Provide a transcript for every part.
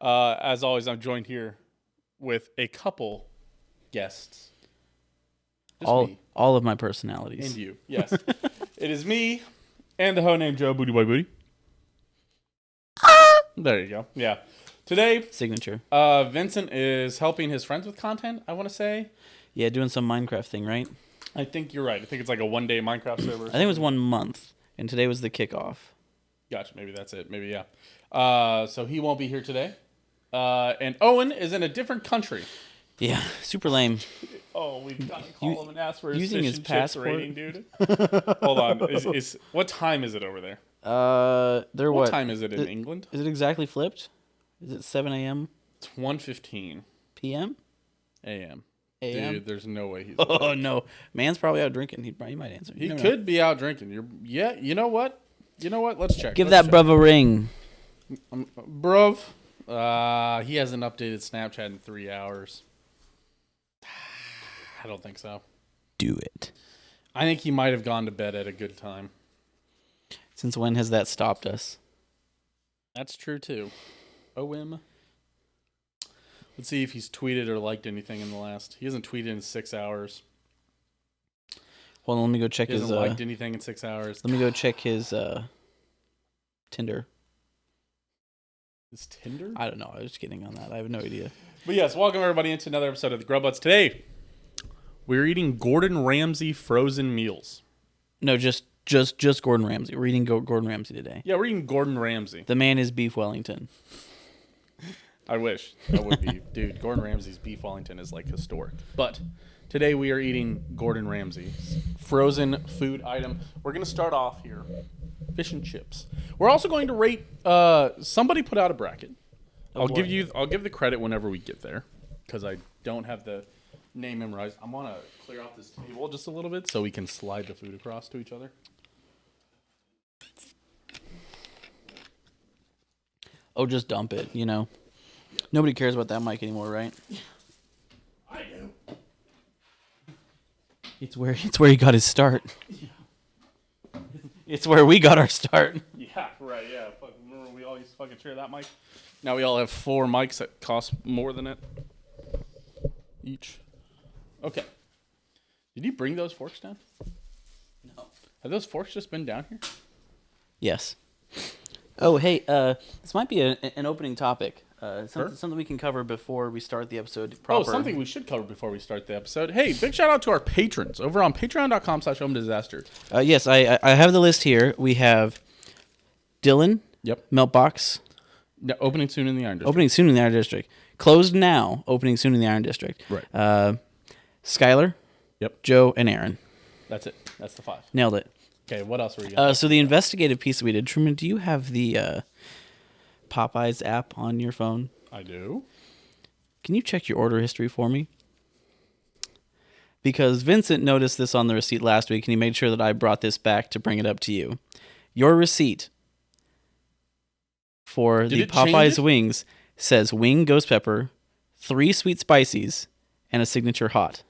As always, I'm joined here with a couple guests. All of my personalities. And you, yes. It is me and the hoe named Joe, Booty Boy Booty. There you go. Yeah. Today, Signature. Vincent is helping his friends with content, I want to say. Yeah, doing some Minecraft thing, right? I think you're right. I think it's like a one-day Minecraft server. I think it was 1 month, and today was the kickoff. Gotcha. Maybe that's it. Maybe, yeah. So he won't be here today. And Owen is in a different country. Yeah, super lame. Oh, we've got to call him and ask for his using fish his and passport? chips rating, dude. Hold on. What time is it over there? They're What time is it in England? Is it exactly flipped? Is it 7 a.m.? It's 1:15 p.m. a.m. a.m. Dude, there's no way he's. Oh no, man's probably out drinking. He might answer. He could be out drinking. You know what? Let's check. Give that bruv a ring. Bruv. He hasn't updated Snapchat in 3 hours. I don't think so. Do it. I think he might have gone to bed at a good time. Since when has that stopped us? That's true too. OM. Let's see if he's tweeted or liked anything in the last. He hasn't tweeted in 6 hours. Hold on, let me go check He his. hasn't liked anything in 6 hours. Let me go check his Tinder. His Tinder? I don't know. I was just kidding on that. I have no idea. But yes, welcome everybody into another episode of the Grub Buds. Today, we're eating Gordon Ramsay frozen meals. No, just Gordon Ramsay. We're eating Gordon Ramsay today. Yeah, we're eating Gordon Ramsay. The man is beef Wellington. I wish that would be. Dude, Gordon Ramsay's beef Wellington is like historic. But today we are eating Gordon Ramsay's frozen food item. We're going to start off here. Fish and chips. We're also going to rate. Somebody put out a bracket. I'll give the credit whenever we get there, because I don't have the name memorized. I want to clear off this table just a little bit so we can slide the food across to each other. Oh, just dump it. You know, nobody cares about that mic anymore, right? I do. It's where he got his start. Yeah. It's where we got our start. Yeah, right. Yeah. Remember we all used to fucking share that mic? Now we all have 4 mics that cost more than it each. Okay. Did you bring those forks down? No. Have those forks just been down here? Yes. Oh, hey, this might be an opening topic. Something we can cover before we start the episode proper. Oh, something we should cover before we start the episode. Hey, big shout out to our patrons over on patreon.com/homedisaster. Yes, I have the list here. We have Dylan. Yep. Meltbox. Yeah, opening soon in the Iron District. Opening soon in the Iron District. Closed now. Opening soon in the Iron District. Right. Skylar. Yep. Joe and Aaron. That's it. That's the 5. Nailed it. Okay, what else were you got? So the investigative piece that we did, Truman, do you have the Popeyes app on your phone? I do. Can you check your order history for me? Because Vincent noticed this on the receipt last week, and he made sure that I brought this back to bring it up to you. Your receipt for the Popeyes wings says wing ghost pepper, 3 sweet spicies, and a signature hot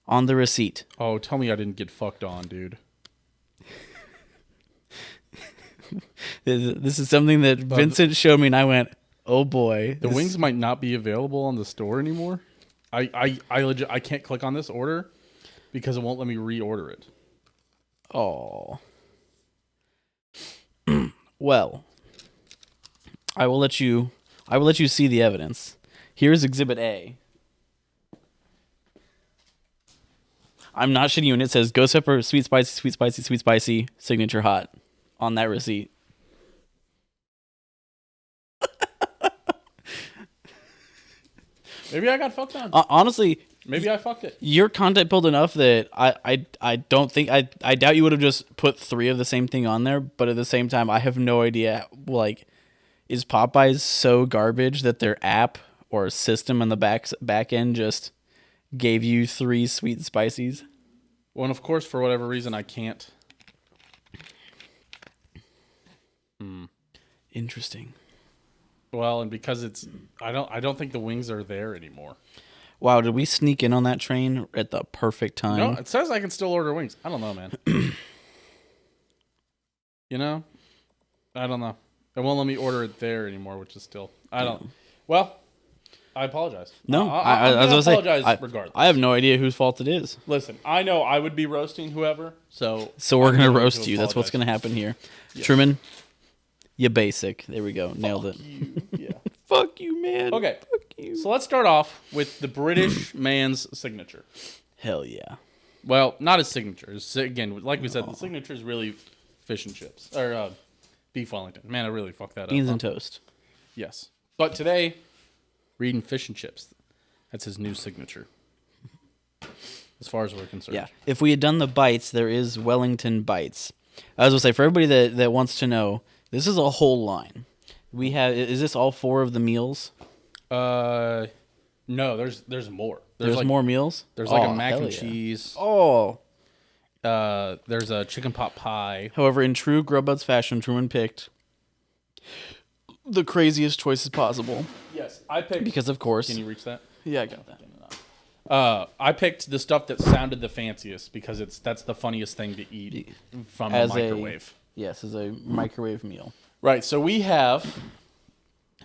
on the receipt. Oh, tell me I didn't get fucked on, dude. This is something that Vincent showed me, and I went, "Oh boy!" The wings might not be available on the store anymore. I can't click on this order because it won't let me reorder it. Oh. Well, I will let you see the evidence. Here's Exhibit A. I'm not shitting you, and it says ghost pepper, sweet spicy, signature hot on that receipt. Maybe I got fucked on. Honestly, maybe I fucked it. You're content built enough that I don't think I doubt you would have just put 3 of the same thing on there, but at the same time I have no idea, like, is Popeyes so garbage that their app or system on the back end just gave you 3 sweet spices? Well, and of course, for whatever reason, I can't. Interesting. Well, and because I don't think the wings are there anymore. Wow, did we sneak in on that train at the perfect time? No, it says I can still order wings. I don't know, man. You know? I don't know. It won't let me order it there anymore, which is still I don't. Well, I apologize. No, I'm I was gonna gonna apologize say, regardless. I have no idea whose fault it is. Listen, I know I would be roasting whoever, so We're I'm gonna willing roast to you. That's what's apologize. gonna happen here. Truman, you basic. There we go. Nailed it. You, yeah. Fuck you, man. Okay. Fuck you. So let's start off with the British man's signature. Hell yeah. Well, not his signature. Again, like we said, the signature is really fish and chips or beef Wellington. Man, I really fucked that Beans up. and toast. Yes, but today, reading fish and chips. That's his new signature. As far as we're concerned. Yeah. If we had done the bites, there is Wellington bites. I was gonna say for everybody that wants to know, this is a whole line. We have. Is this all 4 of the meals? No, there's more. There's like, more meals. There's like Oh, a mac hell and yeah. cheese. Oh. There's a chicken pot pie. However, in true Grub Buds fashion, Truman picked the craziest choices possible Yes, I picked. because, of course. Can you reach that? Yeah, I got that. I picked the stuff that sounded the fanciest because that's the funniest thing to eat from a microwave. Yes, as a microwave meal. Right. So we have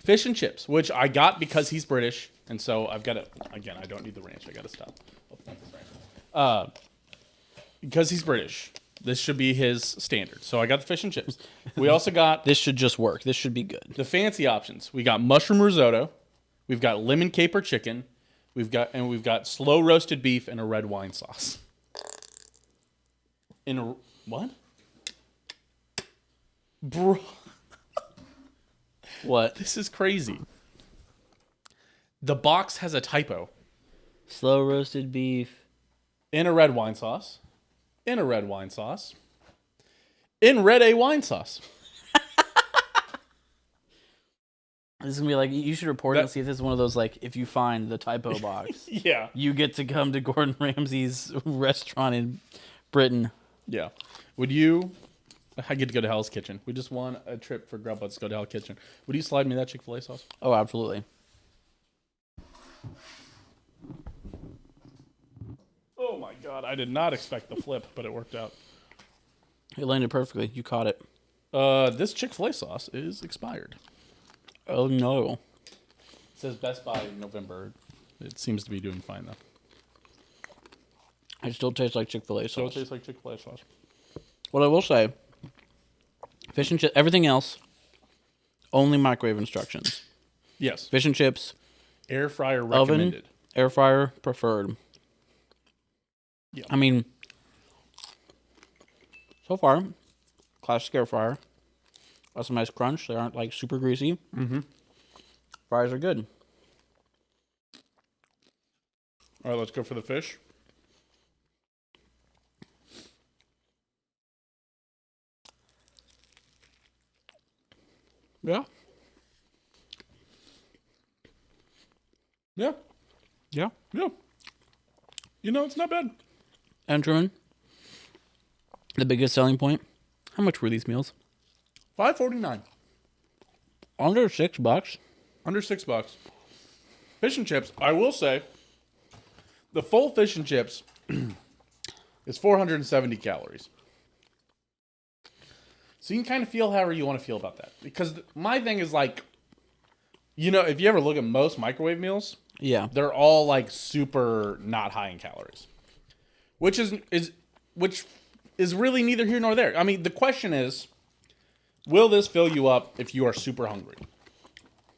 fish and chips, which I got because he's British, and so I've got to. Again, I don't need the ranch. I got to stop. Because he's British, this should be his standard. So I got the fish and chips. We also got This should just work. This should be good. the fancy options. We got mushroom risotto. We've got lemon caper chicken. We've got slow roasted beef and a red wine sauce. In a what? Bro, What? this is crazy. The box has a typo. Slow roasted beef. In a red wine sauce. In a red wine sauce. In red A wine sauce. This is gonna be like you should report it and see if this is one of those like if you find the typo box, Yeah. you get to come to Gordon Ramsay's restaurant in Britain. Yeah. Would you? I get to go to Hell's Kitchen. We just won a trip for Grub Buds to go to Hell's Kitchen. Would you slide me that Chick-fil-A sauce? Oh, absolutely. Oh my God! I did not expect the flip, but it worked out. It landed perfectly. You caught it. This Chick-fil-A sauce is expired. Oh no. It says Best Buy in November. It seems to be doing fine though. It still tastes like Chick-fil-A So it sauce. tastes like Chick-fil-A sauce. What I will say, fish and chips, everything else, only microwave instructions. Yes. Fish and chips, Air fryer oven, recommended. air fryer preferred. Yeah. I mean, so far, classic air fryer. Got some nice crunch. They aren't like super greasy. Mm-hmm. Fries are good. All right, let's go for the fish. Yeah. Yeah. Yeah. Yeah. You know, it's not bad. And Truman, the biggest selling point. How much were these meals? $5.49. Under $6. Under $6. Fish and chips. I will say, the full fish and chips is 470 calories. So you can kind of feel however you want to feel about that. Because my thing is like, you know, if you ever look at most microwave meals, Yeah. they're all like super not high in calories, which is really neither here nor there. I mean, the question is, will this fill you up if you are super hungry?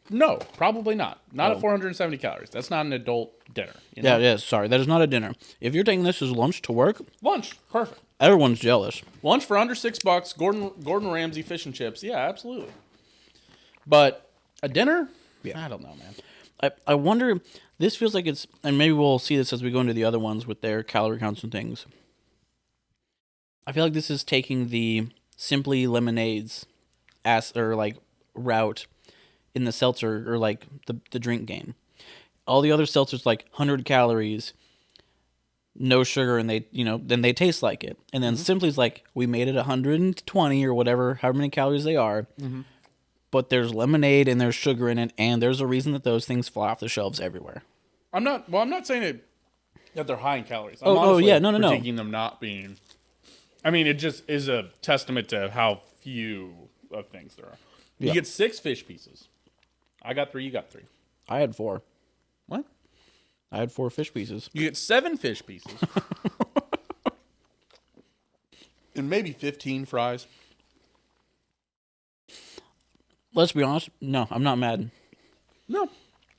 No, probably not. Not at 470 calories. That's not an adult dinner. You know? Yeah, sorry. That is not a dinner. If you're taking this as lunch to work, Lunch, perfect. everyone's jealous. Lunch for under $6. Gordon Ramsay fish and chips. Yeah, absolutely. But a dinner? Yeah, I don't know, man. I wonder, this feels like it's, and maybe we'll see this as we go into the other ones with their calorie counts and things. I feel like this is taking the Simply Lemonades route in the seltzer or like the drink game. All the other seltzers like 100 calories, no sugar, and then they taste like it. And then Simply's like, we made it 120 or whatever, however many calories they are. Mm-hmm. But there's lemonade and there's sugar in it, and there's a reason that those things fly off the shelves everywhere. I'm not saying that they're high in calories. I'm critiquing them not being. I mean, it just is a testament to how few of things there are. You get 6 fish pieces. I got 3. You got 3. I had 4. What? I had 4 fish pieces. You get 7 fish pieces. And maybe 15 fries. Let's be honest. No, I'm not mad. No,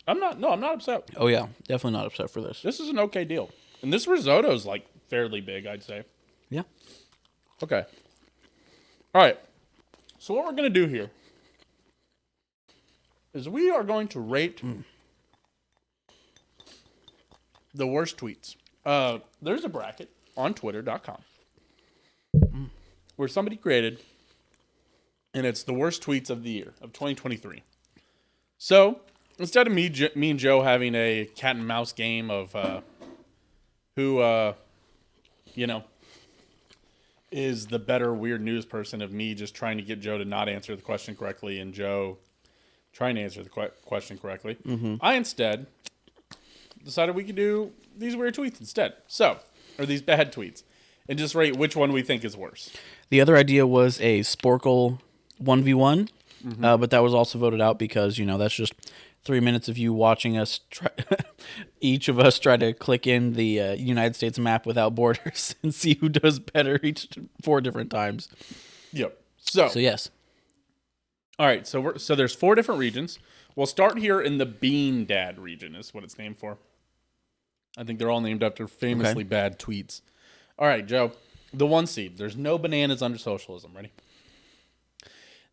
I'm not. No, I'm not upset. Oh, yeah. Definitely not upset for this. This is an okay deal. And this risotto's like fairly big, I'd say. Yeah. Okay. All right. So what we're going to do here is we are going to rate the worst tweets. There's a bracket on twitter.com where somebody created, and it's the worst tweets of the year of 2023. So instead of me and Joe having a cat and mouse game of who, is the better weird news person, of me just trying to get Joe to not answer the question correctly and Joe trying to answer the question correctly, I instead decided we could do these weird tweets instead. So, or these bad tweets, and just rate which one we think is worse. The other idea was a Sporcle 1v1, but that was also voted out because, that's just 3 minutes of you watching us, each of us try to click in the United States map without borders and see who does better each 4 different times. Yep. So yes. All right. So there's 4 different regions. We'll start here in the Bean Dad region, is what it's named for. I think they're all named after famously bad tweets. All right, Joe. The 1 seed. There's no bananas under socialism. Ready?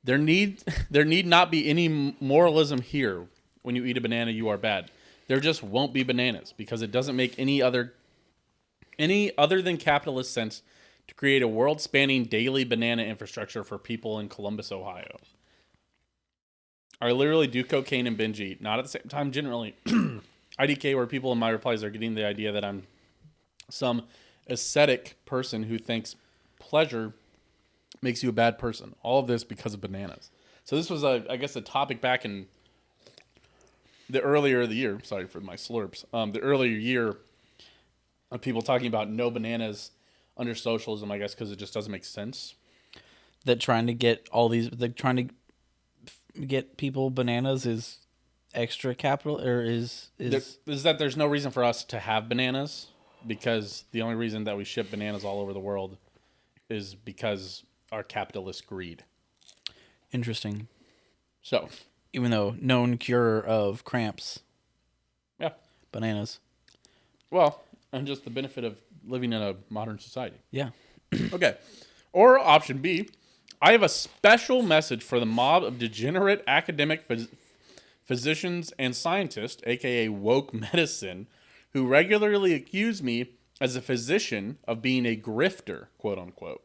There need not be any moralism here. When you eat a banana, you are bad. There just won't be bananas because it doesn't make any other than capitalist sense to create a world-spanning daily banana infrastructure for people in Columbus, Ohio. I literally do cocaine and binge eat, not at the same time generally. IDK, where people in my replies are getting the idea that I'm some ascetic person who thinks pleasure makes you a bad person. All of this because of bananas. So this was, I guess, a topic back in the earlier of the year. Sorry for my slurps. The earlier year of people talking about no bananas under socialism, I guess, because it just doesn't make sense. That trying to get get people bananas is extra capital, or is that there's no reason for us to have bananas, because the only reason that we ship bananas all over the world is because our capitalist greed. Interesting. So, even though known cure of cramps, yeah, bananas. Well, and just the benefit of living in a modern society. Yeah. Okay. Or option B, I have a special message for the mob of degenerate academic physicians and scientists, aka woke medicine, who regularly accuse me as a physician of being a grifter, quote unquote.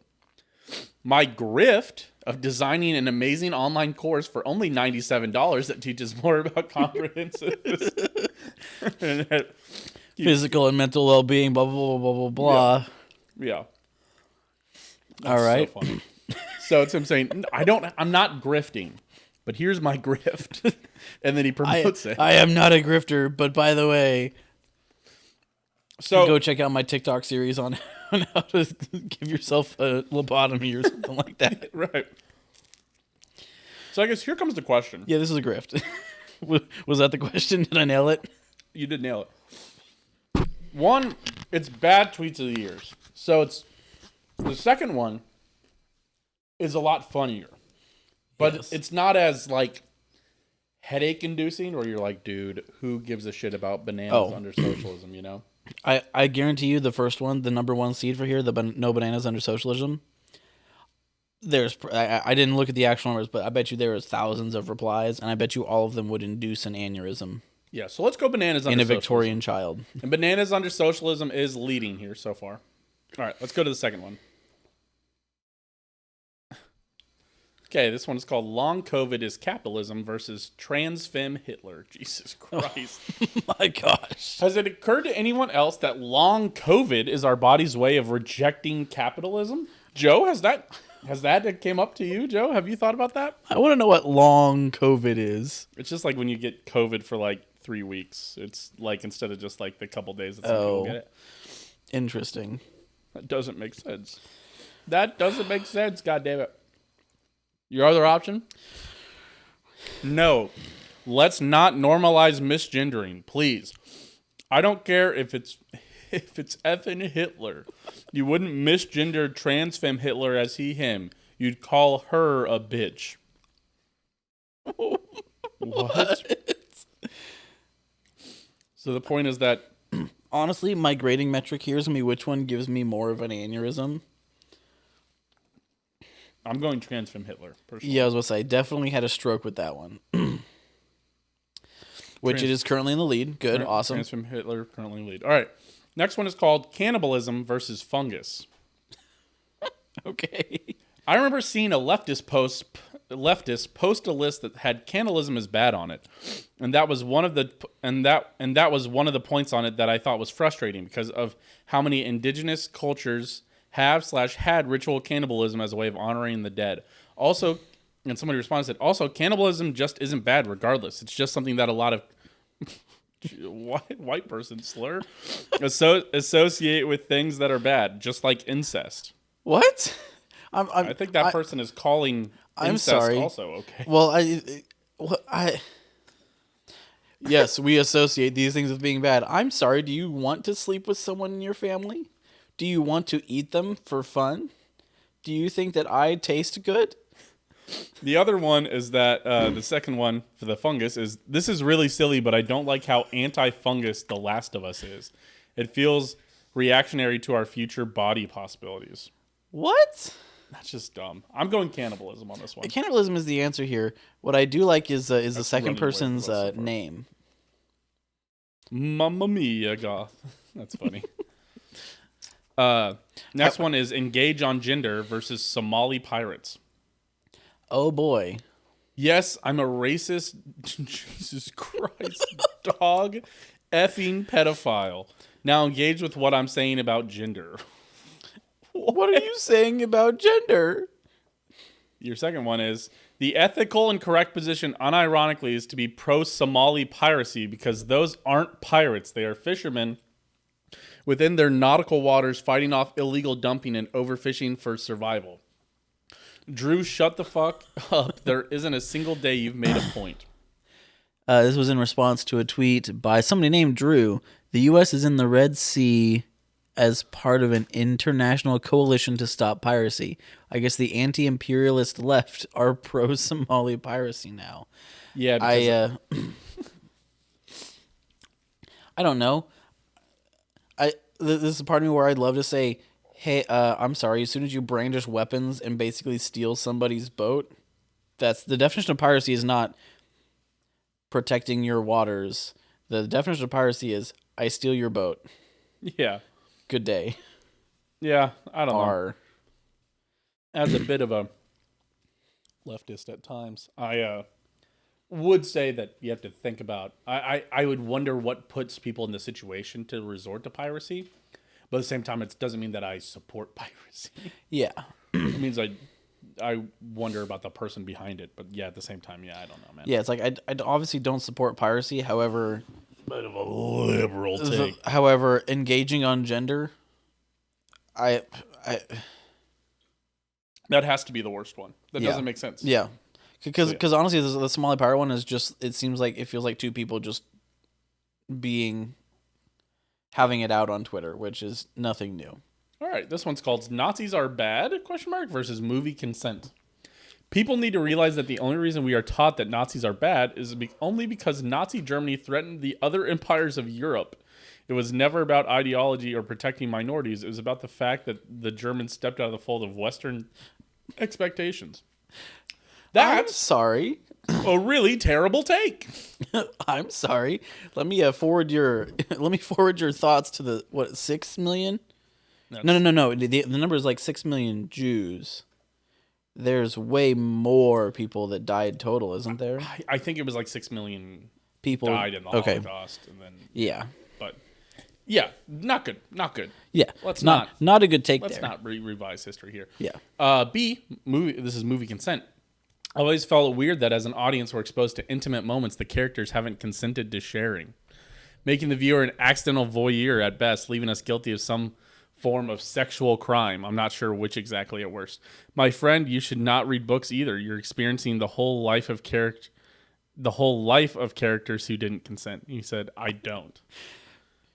My grift of designing an amazing online course for only $97 that teaches more about comprehensive physical and mental well-being, blah, blah, blah, blah, blah, blah. Yeah. All right. So funny. So it's him saying, I'm not grifting, but here's my grift. And then he promotes it. I am not a grifter, but by the way, so go check out my TikTok series on how to give yourself a lobotomy or something like that. Right. So I guess here comes the question. Yeah, this is a grift. Was that the question? Did I nail it? You did nail it. 1, it's bad tweets of the years. So it's the second one is a lot funnier. But It's not as like headache inducing, or you're like, dude, who gives a shit about bananas under socialism, you know? I guarantee you the first one, the number 1 seed for here, no bananas under socialism. I didn't look at the actual numbers, but I bet you there was thousands of replies, and I bet you all of them would induce an aneurysm. Yeah, so let's go bananas under in a socialism. Victorian child. And bananas under socialism is leading here so far. All right, let's go to the second one. Okay, this one is called Long COVID is Capitalism versus Trans Femme Hitler. Jesus Christ. Oh my gosh. Has it occurred to anyone else that long COVID is our body's way of rejecting capitalism? Joe, has that came up to you, Joe? Have you thought about that? I want to know what long COVID is. It's just like when you get COVID for like 3 weeks. It's like instead of just like the couple days that some people get it. Interesting. That doesn't make sense. That doesn't make sense, God damn it. Your other option? No. Let's not normalize misgendering, please. I don't care if it's effing Hitler. You wouldn't misgender trans femme Hitler as he, him. You'd call her a bitch. What? So the point is that... Honestly, my grading metric here is going to be which one gives me more of an aneurysm. I'm going trans femme Hitler, personally. Yeah, I was going to say, definitely had a stroke with that one. Which it is currently in the lead. Good, awesome. Trans femme Hitler currently in the lead. All right. Next one is called Cannibalism versus Fungus. Okay. I remember seeing a leftist post a list that had cannibalism as bad on it, and that was one of the points on it that I thought was frustrating because of how many indigenous cultures had ritual cannibalism as a way of honoring the dead. Also, and somebody responded and said, also cannibalism just isn't bad regardless. It's just something that a lot of white person slur associate with things that are bad, just like incest. What? I think that person is calling incest sorry. also okay. Well, yes, we associate these things with being bad. I'm sorry. Do you want to sleep with someone in your family? Do you want to eat them for fun? Do you think that I taste good? The other one is that the second one for the fungus is, this is really silly, but I don't like how anti-fungus The Last of Us is. It feels reactionary to our future body possibilities. What? That's just dumb. I'm going cannibalism on this one. Cannibalism is the answer here. What I do like is the second person's name. Mamma mia, goth. That's funny. Next one is engage on gender versus Somali pirates. Oh boy. Yes, I'm a racist. Jesus Christ, dog, effing pedophile. Now engage with what I'm saying about gender. What are you saying about gender? Your second one is, the ethical and correct position unironically is to be pro-Somali piracy because those aren't pirates. They are fishermen within their nautical waters fighting off illegal dumping and overfishing for survival. Drew, shut the fuck up. There isn't a single day you've made a point. This was in response to a tweet by somebody named Drew. The U.S. is in the Red Sea as part of an international coalition to stop piracy. I guess the anti-imperialist left are pro-Somali piracy now. Yeah, because I don't know. This is a part of me where I'd love to say, hey, I'm sorry, as soon as you brandish weapons and basically steal somebody's boat, that's the definition of piracy is not protecting your waters. The definition of piracy is I steal your boat. Yeah. Good day. Yeah, I don't know. As a bit of a leftist at times, I would say that you have to think about... I would wonder what puts people in the situation to resort to piracy, but at the same time, it doesn't mean that I support piracy. Yeah. It means I wonder about the person behind it, but yeah, at the same time, yeah, I don't know, man. Yeah, it's like I obviously don't support piracy, however... Bit of a liberal take. However, engaging on gender, I that has to be the worst one. That doesn't make sense. Yeah, because honestly, the Somali pirate one is just. It seems like it feels like two people just having it out on Twitter, which is nothing new. All right, this one's called "Nazis Are Bad?" versus movie consent. People need to realize that the only reason we are taught that Nazis are bad is only because Nazi Germany threatened the other empires of Europe. It was never about ideology or protecting minorities. It was about the fact that the Germans stepped out of the fold of Western expectations. I'm sorry. A really terrible take. I'm sorry. Let me forward your thoughts to the 6 million? No. The number is like 6 million Jews. There's way more people that died total, isn't there? I think it was like 6 million people died in the Holocaust, and then but yeah, not good. Yeah, let's not a good take. Let's not revise history here. Yeah. B movie. This is movie consent. I always felt it weird that as an audience we're exposed to intimate moments the characters haven't consented to sharing, making the viewer an accidental voyeur at best, leaving us guilty of some form of sexual crime. I'm not sure which exactly at worst. My friend, you should not read books either. You're experiencing the whole life of character. the whole life of characters who didn't consent. He said, I don't.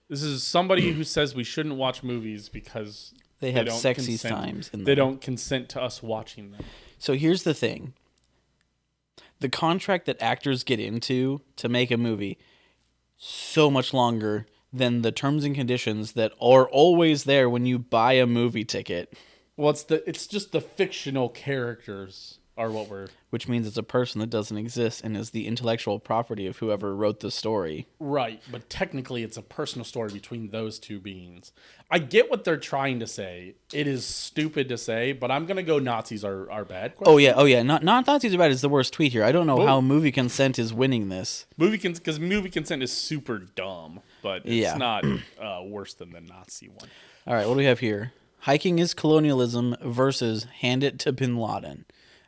This is somebody who says we shouldn't watch movies because They have don't sexy consent. times in them. They don't consent to us watching them. So here's the thing. The contract that actors get into to make a movie, so much longer than the terms and conditions that are always there when you buy a movie ticket. Well, it's just the fictional characters are what we're... Which means it's a person that doesn't exist and is the intellectual property of whoever wrote the story. Right, but technically it's a personal story between those two beings. I get what they're trying to say. It is stupid to say, but I'm going to go Nazis are bad. Oh yeah. Not Nazis are bad is the worst tweet here. I don't know how movie consent is winning this. Because movie consent is super dumb, but it's not worse than the Nazi one. All right, what do we have here? Hiking is colonialism versus hand it to bin Laden.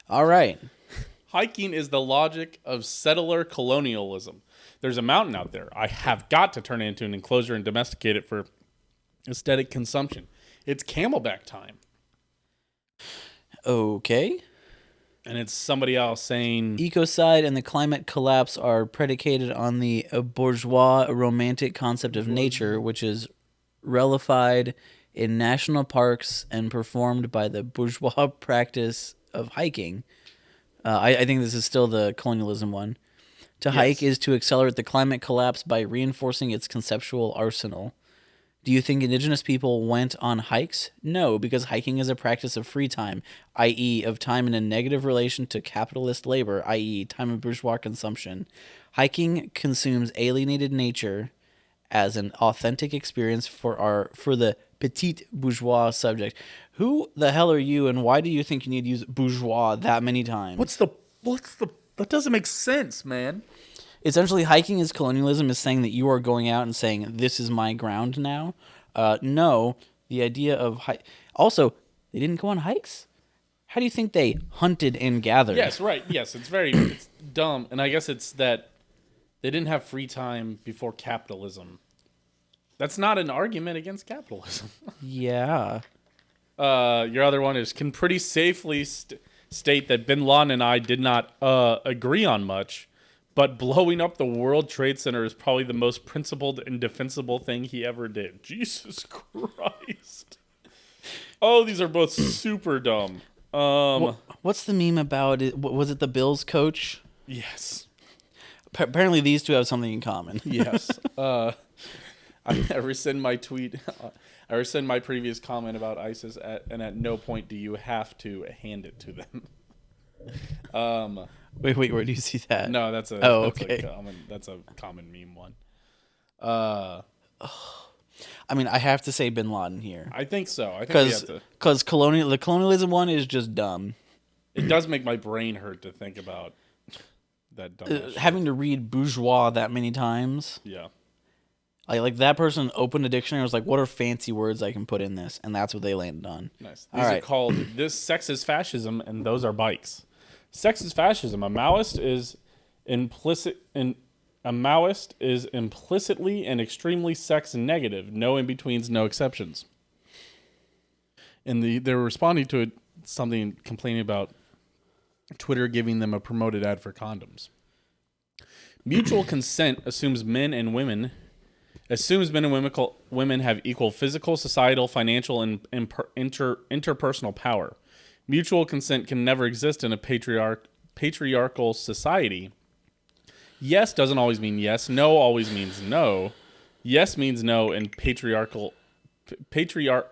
All right. Hiking is the logic of settler colonialism. There's a mountain out there. I have got to turn it into an enclosure and domesticate it for aesthetic consumption. It's Camelback time. Okay. And it's somebody else saying... Ecocide and the climate collapse are predicated on the bourgeois romantic concept of nature, which is relified in national parks and performed by the bourgeois practice of hiking. I think this is still the colonialism one. To hike is to accelerate the climate collapse by reinforcing its conceptual arsenal. Do you think indigenous people went on hikes? No, because hiking is a practice of free time, i.e. of time in a negative relation to capitalist labor, i.e. time of bourgeois consumption. Hiking consumes alienated nature as an authentic experience for the petite bourgeois subject. Who the hell are you, and why do you think you need to use bourgeois that many times? That doesn't make sense, man. Essentially, hiking is colonialism is saying that you are going out and saying, this is my ground now. No, the idea of... Also, they didn't go on hikes? How do you think they hunted and gathered? Yes, right. Yes, it's dumb. And I guess it's that they didn't have free time before capitalism. That's not an argument against capitalism. Yeah. Your other one is, can pretty safely state that Bin Laden and I did not agree on much, but blowing up the World Trade Center is probably the most principled and defensible thing he ever did. Jesus Christ. Oh, these are both super dumb. What's the meme about it? Was it the Bills coach? Yes. Apparently these two have something in common. Yes. I rescind my tweet. I rescind my previous comment about ISIS, and at no point do you have to hand it to them. Wait, where do you see that? No, that's a common meme one. I mean, I have to say Bin Laden here. I think so. I think we have to. Because the colonialism one is just dumb. It does make my brain hurt to think about that dumb having to read bourgeois that many times. Yeah. Like that person opened a dictionary and was like, what are fancy words I can put in this? And that's what they landed on. Nice. These are called This Sex is Fascism, and those are bikes. Sex is fascism. A Maoist is implicitly and extremely sex negative. No in-betweens, no exceptions. And they were responding to something complaining about Twitter giving them a promoted ad for condoms. Mutual consent assumes men and women have equal physical, societal, financial, and interpersonal power. Mutual consent can never exist in a patriarchal society. Yes doesn't always mean yes. No always means no. Yes means no, and patriarchal. Where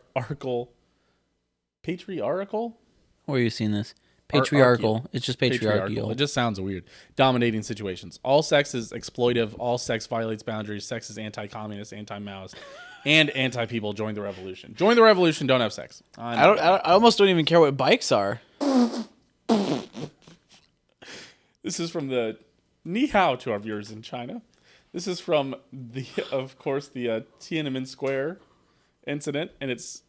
are you seeing this? Patriarchal. It's just patriarchal. It just sounds weird. Dominating situations. All sex is exploitive. All sex violates boundaries. Sex is anti-communist, anti-Maoist, and anti-people. Join the revolution. Join the revolution. Don't have sex. I almost don't even care what bikes are. This is from the Ni Hao to our viewers in China. This is from the Tiananmen Square incident, and it's.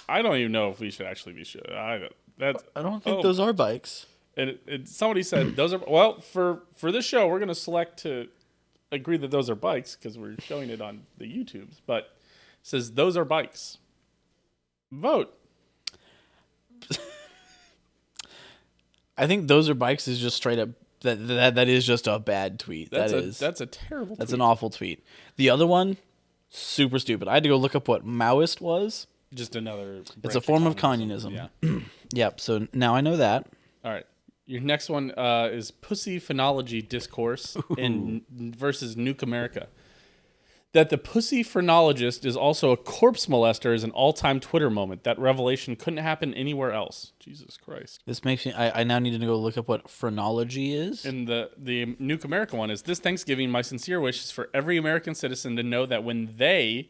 I don't even know if we should actually be sure. I don't think those are bikes. And somebody said those are for this show we're going to select to agree that those are bikes because we're showing it on the YouTubes. But it says those are bikes. Vote. I think those are bikes is just straight up That is just a bad tweet. That's a terrible. That's tweet. an awful tweet. The other one, super stupid. I had to go look up what Maoist was. Just another. It's a form of communism. Yeah. Yep. So now I know that. All right. Your next one is pussy phonology discourse versus Nuke America. That the pussy phrenologist is also a corpse molester is an all-time Twitter moment. That revelation couldn't happen anywhere else. Jesus Christ. This makes me. I now need to go look up what phrenology is. And the Nuke America one is this Thanksgiving. My sincere wish is for every American citizen to know that when they,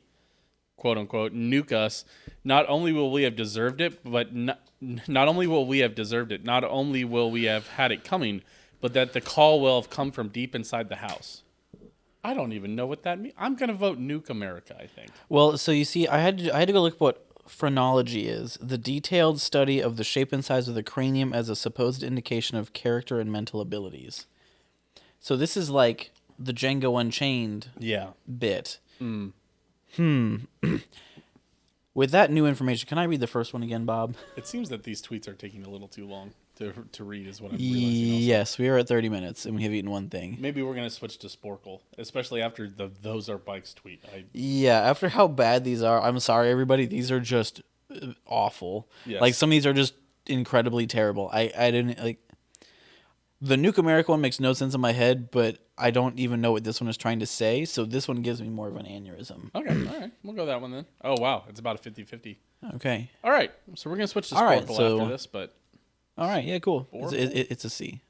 quote unquote, nuke us, not only will we have deserved it, but not only will we have deserved it, not only will we have had it coming, but that the call will have come from deep inside the house. I don't even know what that means. I'm gonna vote Nuke America, I think. Well, so you see, I had to go look up what phrenology is. The detailed study of the shape and size of the cranium as a supposed indication of character and mental abilities. So this is like the Django Unchained bit. With that new information, can I read the first one again, Bob? It seems that these tweets are taking a little too long to read is what I'm realizing also. Yes, we are at 30 minutes, and we have eaten one thing. Maybe we're going to switch to Sporcle, especially after the Those Are Bikes tweet. Yeah, after how bad these are, I'm sorry, everybody. These are just awful. Yes. Like, some of these are just incredibly terrible. I didn't, like... The Nuke America one makes no sense in my head, but I don't even know what this one is trying to say, so this one gives me more of an aneurysm. Okay, all right. We'll go that one then. Oh, wow. It's about a 50-50. Okay. All right. So we're going to switch to All right, Sporcle so- after this, but... All right, yeah, cool. It's a C.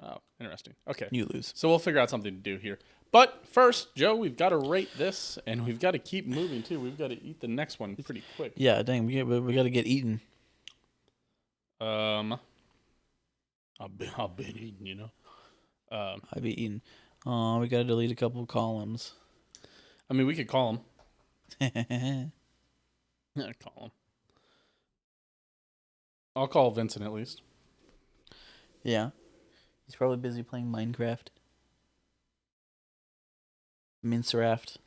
Oh, interesting. Okay. You lose. So we'll figure out something to do here. But first, Joe, we've got to rate this, and we've got to keep moving, too. We've got to eat the next one pretty quick. Yeah, dang, we got to get eaten. I've been eating, you know. I'd be eaten. Oh, we got to delete a couple of columns. I mean, we could call him. Call him. I'll call Vincent at least. Yeah. He's probably busy playing Minecraft. Minecraft.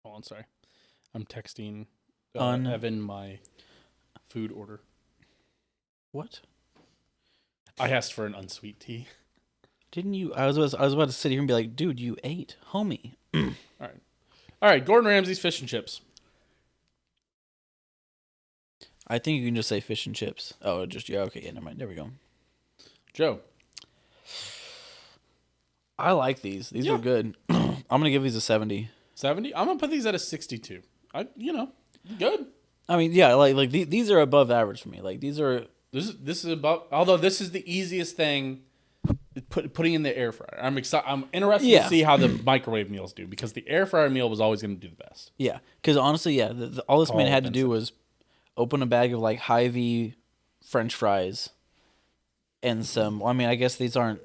Oh, I'm sorry. I'm texting On- Evan my food order. What? I asked for an unsweet tea. Didn't you? I was about to sit here and be like, dude, you ate, homie. All right. Gordon Ramsay's fish and chips. I think you can just say fish and chips. Oh, just yeah. Okay, yeah. Never mind. There we go. Joe. I like these. These are good. I'm gonna give these a 70. 70. I'm gonna put these at a 62. Good. I mean, yeah, like these are above average for me. Like these are. This is above. Although this is the easiest thing. Putting in the air fryer. I'm excited. I'm interested to see how the microwave meals do because the air fryer meal was always going to do the best. Yeah, because honestly, yeah, all this man had to do Vincent. was open a bag of like Hy-Vee French fries and some. Well, I mean, I guess these aren't.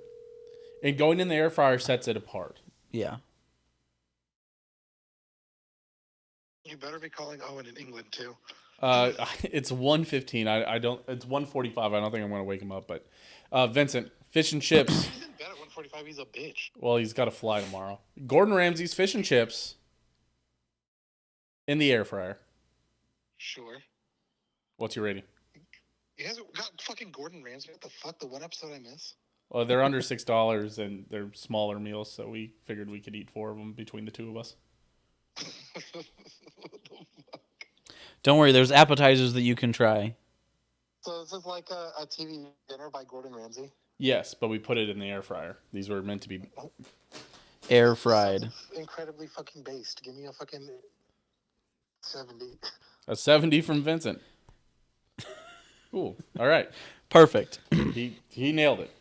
And going in the air fryer sets it apart. Yeah. You better be calling Owen in England too. It's 1:15. I don't. It's 1:45. I don't think I'm going to wake him up. But Vincent, fish and chips. He's in bed at 1:45. He's a bitch. Well, he's got to fly tomorrow. Gordon Ramsay's fish and chips in the air fryer. Sure. What's your rating? You guys got fucking Gordon Ramsay. What the fuck? The one episode I miss? Well, they're under $6 and they're smaller meals, so we figured we could eat 4 of them between the two of us. What the fuck? Don't worry, there's appetizers that you can try. So is this like a TV dinner by Gordon Ramsay? Yes, but we put it in the air fryer. These were meant to be. Air fried. Incredibly fucking based. Give me a fucking 70. A 70 from Vincent. Cool. All right. Perfect. He nailed it.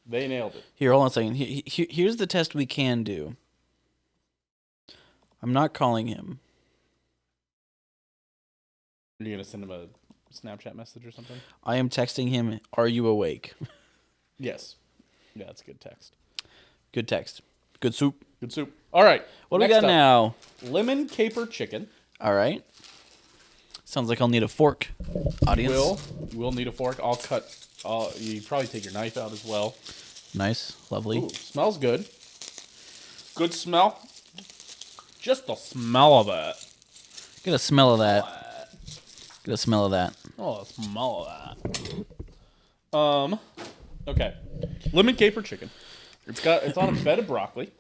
They nailed it. Here, hold on a second. Here's the test we can do. I'm not calling him. Are you going to send him a Snapchat message or something? I am texting him, "Are you awake?" Yes. Yeah, that's a good text. Good text. Good soup. Good soup. All right. What do we next got up, now? Lemon caper chicken. All right. Sounds like I'll need a fork, audience. We'll need a fork. I'll cut. You probably take your knife out as well. Nice. Lovely. Ooh, smells good. Good smell. Just the smell of it. Get a smell of that. Get a smell of that. Oh, the smell of that. Okay. Lemon caper chicken. It's on a bed of broccoli.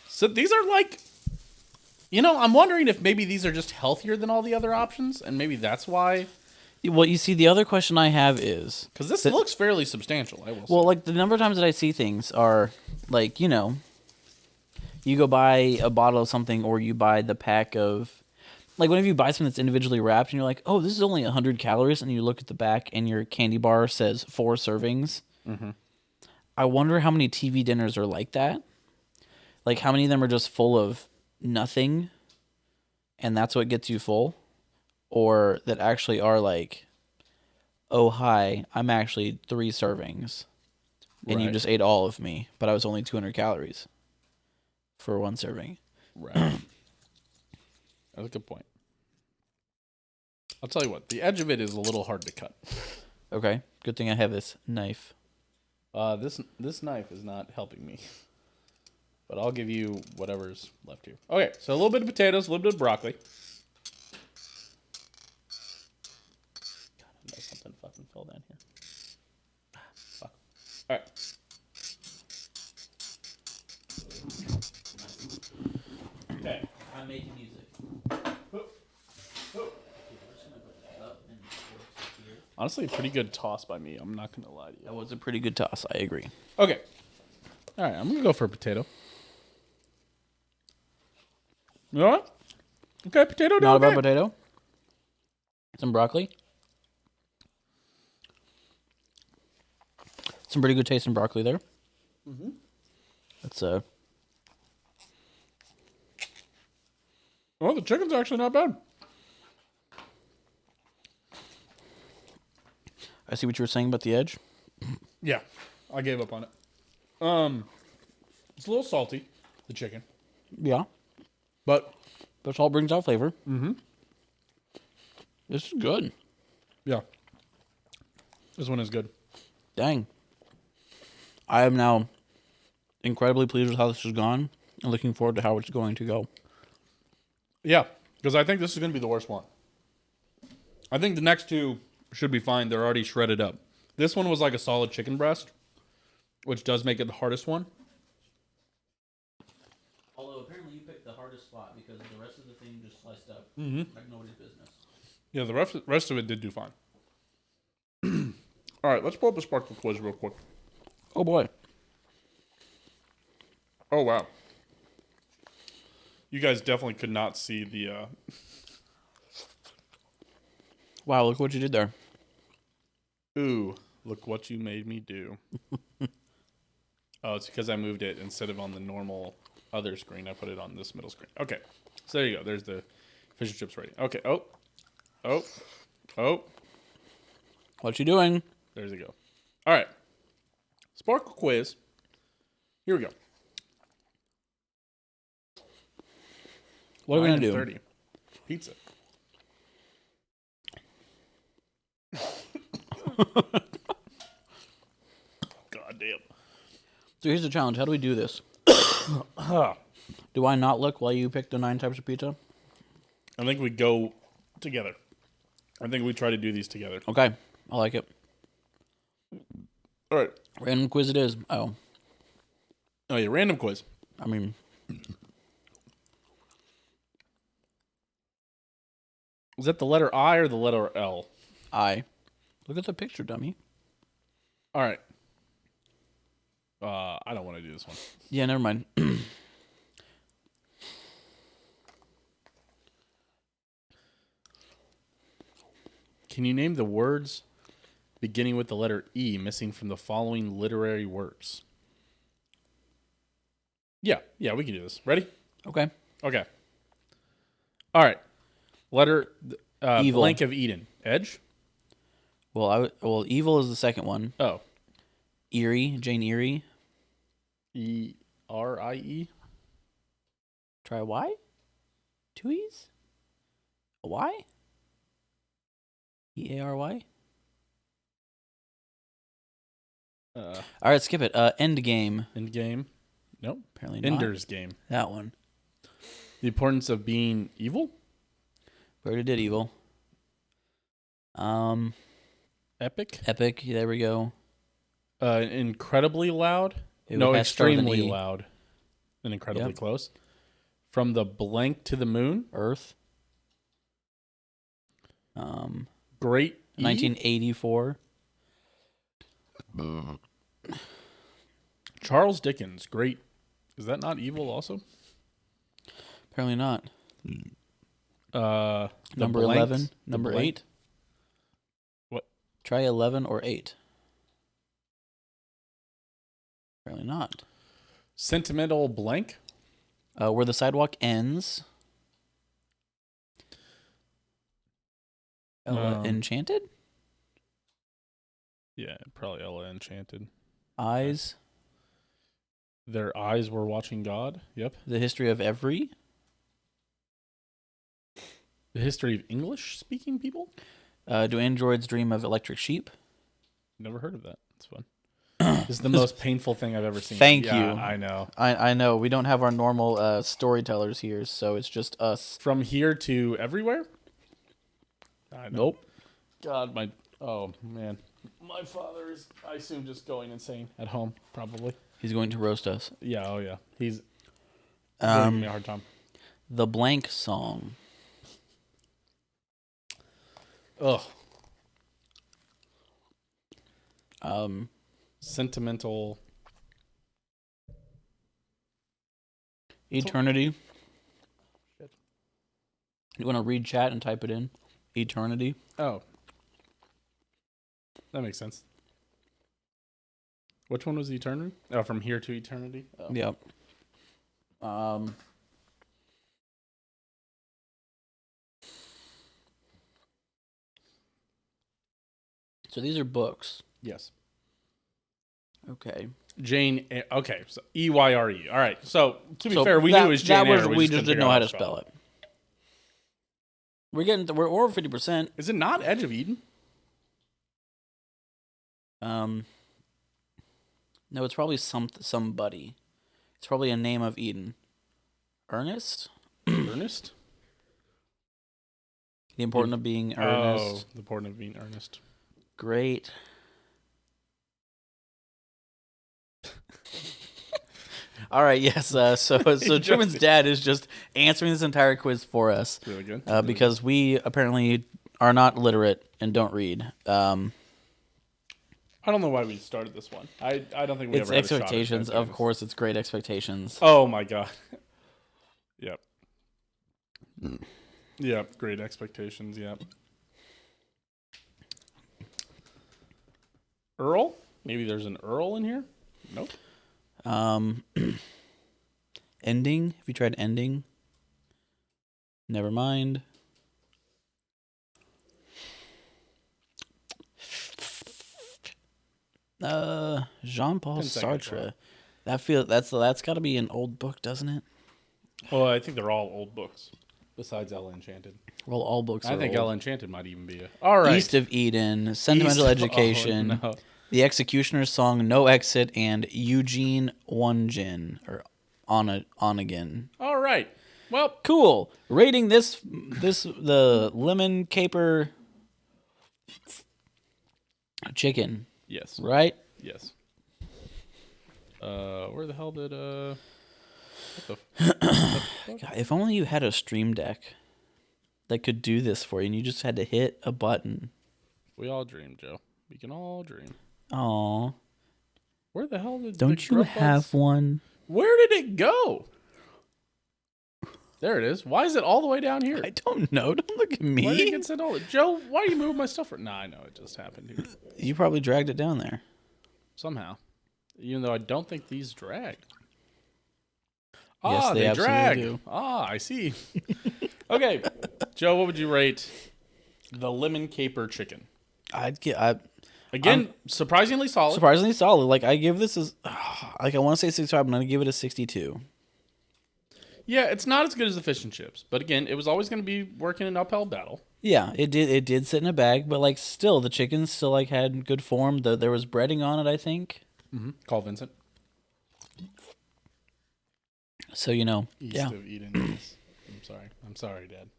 So these are like, I'm wondering if maybe these are just healthier than all the other options, and maybe that's why. Well, you see, the other question I have is... Because this looks fairly substantial, I will say. Well, like, the number of times that I see things are, like, you go buy a bottle of something or you buy the pack of... Like, whenever you buy something that's individually wrapped and you're like, oh, this is only 100 calories, and you look at the back and your candy bar says 4 servings. Mm-hmm. I wonder how many TV dinners are like that. Like, how many of them are just full of nothing, and that's what gets you full? Or that actually are like, oh, hi, I'm actually 3 servings, and you just ate all of me, but I was only 200 calories for 1 serving. Right. That's a good point. I'll tell you what, the edge of it is a little hard to cut. Okay, good thing I have this knife. This knife is not helping me. But I'll give you whatever's left here. Okay, so a little bit of potatoes, a little bit of broccoli. God, I know something fucking fell down here. Fuck. All right. Okay. I'm making music. Honestly, a pretty good toss by me. I'm not going to lie to you. That was a pretty good toss. I agree. Okay. All right, I'm going to go for a potato. You know what? Okay, potato. Not a okay. bad potato. Some broccoli. Some pretty good taste in broccoli there. Mm-hmm. That's Well, the chicken's actually not bad. I see what you were saying about the edge. Yeah, I gave up on it. It's a little salty, the chicken, Yeah. but But salt brings out flavor. Mm-hmm. This is good. yeah, this one is good. Dang. I am now incredibly pleased with how this has gone and looking forward to how it's going to go. Yeah, because I think this is going to be the worst one. I think the next two should be fine. They're already shredded up. This one was like a solid chicken breast, which does make it the hardest one. Although apparently you picked the hardest spot because the rest of the thing just sliced up like nobody's business. Yeah, the rest of it did do fine. All right, let's pull up the Sporcle quiz real quick. Oh boy. Oh, wow. You guys definitely could not see the... Wow, look what you did there. Ooh, look what you made me do. Oh, it's because I moved it instead of on the normal other screen. I put it on this middle screen. Okay, so there you go. There's the fish and chips ready. Okay, oh. What you doing? There's it go. All right, Sporcle quiz. Here we go. What are we going to do? 30. Pizza. God damn. So here's the challenge. How do we do this? Do I not look while you pick the 9 types of pizza? I think we go together. I think we try to do these together. Okay. I like it. All right. Random quiz it is. Oh, yeah, random quiz. I mean... Is that the letter I or the letter L? I. Look at the picture, dummy. All right. I don't want to do this one. Yeah, never mind. Can you name the words beginning with the letter E missing from the following literary works? Yeah, we can do this. Ready? Okay. Okay. All right. Letter Evil. blank of Eden. Edge? Well, evil is the second one. Oh. Eerie, Jane Eerie. E-R-I-E? Try a Y? 2 E's? A Y? E-A-R-Y? All right, skip it. End game. End game? Nope. Apparently not. Ender's Game. That one. The importance of being evil. We already did evil. Epic. Epic. There we go. Incredibly loud. It No, has started an extremely E. loud. And incredibly Yep. close. From the blank to the moon. Earth. Great. 1984. Charles Dickens. Great. Is that not evil also? Apparently not. The Number blank- 11. the Number blank- 8. What? Try 11 or 8. Apparently not. Sentimental blank. Where the sidewalk ends. Enchanted? Yeah, probably Ella Enchanted. Eyes. Their eyes were watching God. Yep. The history of every. The history of English speaking people. Do androids dream of electric sheep? Never heard of that. It's fun. This is the most painful thing I've ever seen. Thank Yeah, you. I know. I know. We don't have our normal storytellers here, so it's just us. From here to everywhere. I know. Nope. God, oh man, my father is, I assume, just going insane at home, probably. He's going to roast us. Yeah, oh yeah, he's giving me a Um, hard time. the blank song. Ugh, sentimental. Eternity. Shit. You want to read chat and type it in? Eternity. Oh, that makes sense. Which one was eternity? Oh, from here to eternity. Oh. Yep. So these are books. Yes. Okay. Jane. Okay, so Eyre. All right. So to be fair, we knew it was Jane Eyre. We just didn't know how to spell it. We're over 50%. Is it not Edge of Eden? No, it's probably somebody. It's probably a name of Eden. Ernest? Ernest? The importance of being earnest. Oh, the importance of being earnest. Great. All right, yes. So Truman's dad is just answering this entire quiz for us. Really good. Because we apparently are not literate and don't read. I don't know why we started this one. I don't think we It's ever had a shot at expectations. doing Of this. course, it's great expectations. Oh my god. Yep. Yep. Great expectations. Yep. Earl? Maybe there's an Earl in here. Nope. Ending. Have you tried ending? Never mind. Jean-Paul 10 seconds Sartre. left. That's got to be an old book, doesn't it? Well, I think they're all old books. Besides Ella Enchanted. Well, all books. I are think old. Ella Enchanted might even be a. All right. East of Eden, Sentimental East of- Education, oh, no. The Executioner's Song, No Exit, and Eugene Onegin or on again. All right. Well, Cool. Rating the lemon caper chicken, yes. right? Yes. Where the hell did what the God, if only you had a stream deck that could do this for you, and you just had to hit a button. We all dream, Joe. We can all dream. Aw. Where the hell did Don't the you Grub have Buds- one? Where did it go? There it is. Why is it all the way down here? I don't know. Don't look at Why did it me. get sent all? Joe, why are you moving my stuff? Nah, I know it just happened here You probably dragged it down there. somehow. Even though I don't think these dragged. Yes, they absolutely drag. do. I see. Okay, Joe, what would you rate the lemon caper chicken? Again, Surprisingly solid. surprisingly solid. Like I give this as like I want to say 65, I'm gonna give it a 62. Yeah, it's not as good as the fish and chips, but again, it was always going to be working an uphill battle. Yeah, it did sit in a bag, but like still the chicken still like had good form. There was breading on it, I think. Mm-hmm. Call Vincent. So you know, East yeah. of Eden. Yes. I'm sorry, Dad.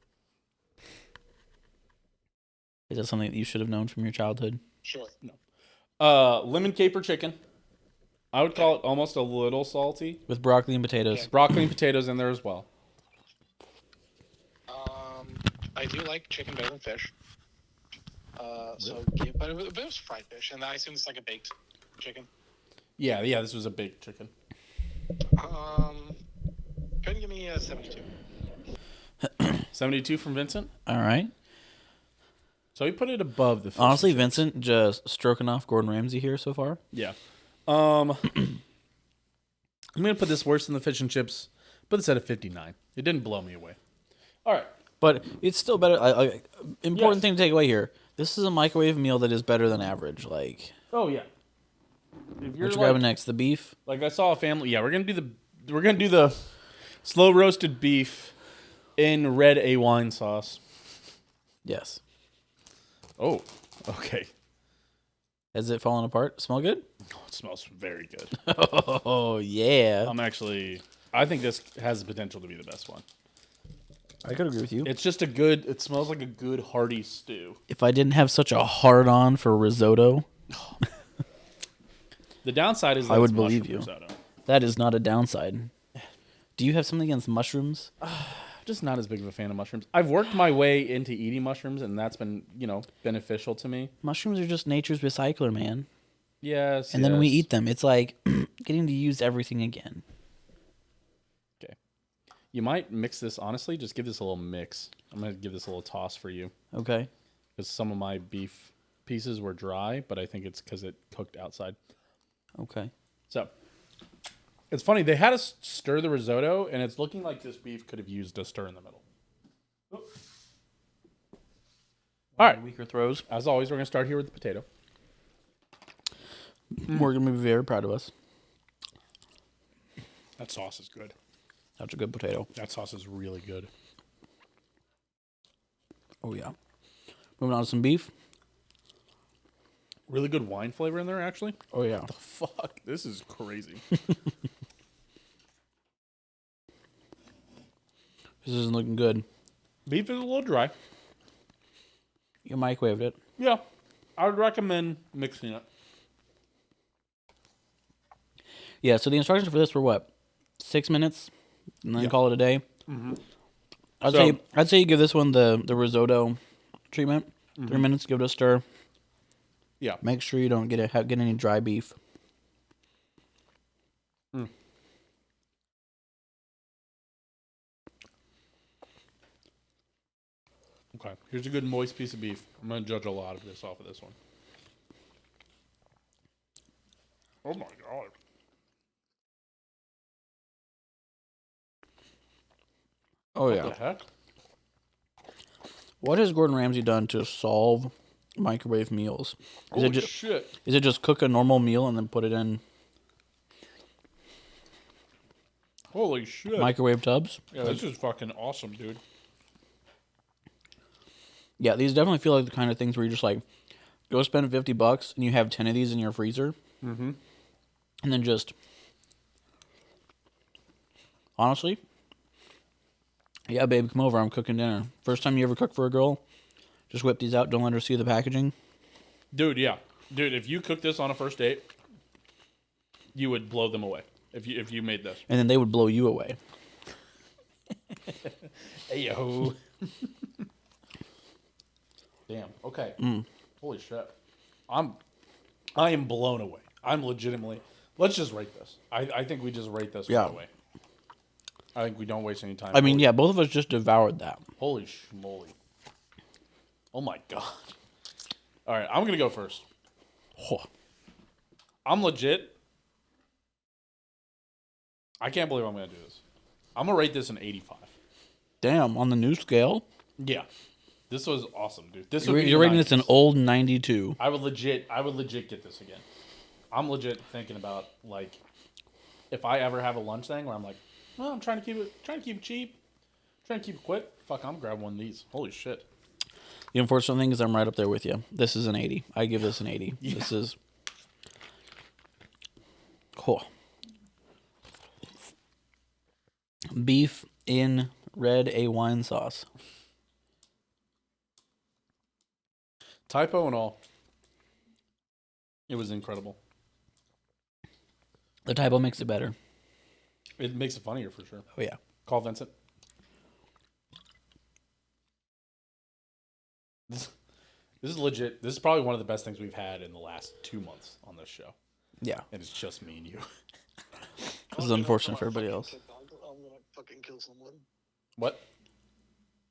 Is that something that you should have known from your childhood? Sure. No. Lemon caper chicken. I would call it almost a little salty. With broccoli and potatoes. Okay. Broccoli and potatoes in there as well. I do like chicken better than fish. But it was fried fish, and I assume it's like a baked chicken. Yeah, this was a baked chicken. Go ahead and give me a 72. 72 from Vincent. All right. So he put it above the fish. Honestly, Vincent just stroking off Gordon Ramsay here so far. Yeah. I'm going to put this worse than the fish and chips. Put this at a 59. It didn't blow me away. All right. But it's still better. Important thing to take away here. This is a microwave meal that is better than average. Like, Oh, yeah. If you're what you grabbing next? The beef? like I saw a family. Yeah, we're gonna do the slow roasted beef in red A wine sauce. Yes. Oh, okay. Has it fallen apart? Smell good? Oh, it smells very good. Oh, yeah. I think this has the potential to be the best one. I could agree with you. It's just it smells like a good hearty stew. If I didn't have such a hard-on for risotto, The downside is that I would it's believe mushroom you. risotto. that is not a downside. Do you have something against mushrooms? Just not as big of a fan of mushrooms. I've worked my way into eating mushrooms, and that's been, beneficial to me. Mushrooms are just nature's recycler, man. Yes. And then we eat them. It's like getting to use everything again. Okay. You might mix this, honestly. Just give this a little mix. I'm going to give this a little toss for you. Okay. Because some of my beef pieces were dry, but I think it's because it cooked outside. Okay. So, it's funny. They had us stir the risotto, and it's looking like this beef could have used a stir in the middle. All right. Weaker throws. As always, we're going to start here with the potato. Morgan will be very proud of us. That sauce is good. That's a good potato. That sauce is really good. Oh, yeah. Moving on to some beef. Really good wine flavor in there, actually. Oh, yeah. The fuck? This is crazy. This isn't looking good. Beef is a little dry. You microwaved it. Yeah. I would recommend mixing it. Yeah, so the instructions for this were what? 6 minutes? And then call it a day? Mm-hmm. I'd say you give this one the risotto treatment. 3 minutes, give it a stir. Yeah. Make sure you don't get any dry beef. Mm. Okay. Here's a good moist piece of beef. I'm going to judge a lot of this off of this one. Oh my God. Oh, yeah. What the heck? What has Gordon Ramsay done to solve microwave meals? Holy shit. Is it just cook a normal meal and then put it in Holy shit. microwave tubs? Yeah, this is fucking awesome, dude. Yeah, these definitely feel like the kind of things where you just like go spend $50 and you have 10 of these in your freezer. Mm-hmm. And then just honestly, yeah, babe, come over. I'm cooking dinner. First time you ever cook for a girl, just whip these out. Don't let her see the packaging. Dude, yeah. Dude, if you cook this on a first date, you would blow them away if you made this. And then they would blow you away. Hey, yo. Damn. Okay. Holy shit. I am blown away. I'm legitimately. Let's just rate this. I think we just rate this right away. I think we don't waste any time. I mean, yeah, both of us just devoured that. Holy schmoly. Oh my God. All right, I'm going to go first. Oh. I'm legit. I can't believe I'm going to do this. I'm going to rate this an 85. Damn, on the new scale? Yeah. This was awesome, dude. You're rating this an old 92. I would legit get this again. I'm legit thinking about, like, if I ever have a lunch thing where I'm like, well, I'm trying to keep it cheap, trying to keep it quick. Fuck, I'm grabbing one of these. Holy shit. The unfortunate thing is I'm right up there with you. This is an 80. I give this an 80. Yeah. This is cool. Beef in red A wine sauce. Typo and all. It was incredible. The typo makes it better. It makes it funnier for sure. Oh, yeah. Call Vincent. This is legit. This is probably one of the best things we've had in the last 2 months on this show. Yeah. And it's just me and you. This is unfortunate for everybody else. I'm gonna fucking kill someone. What?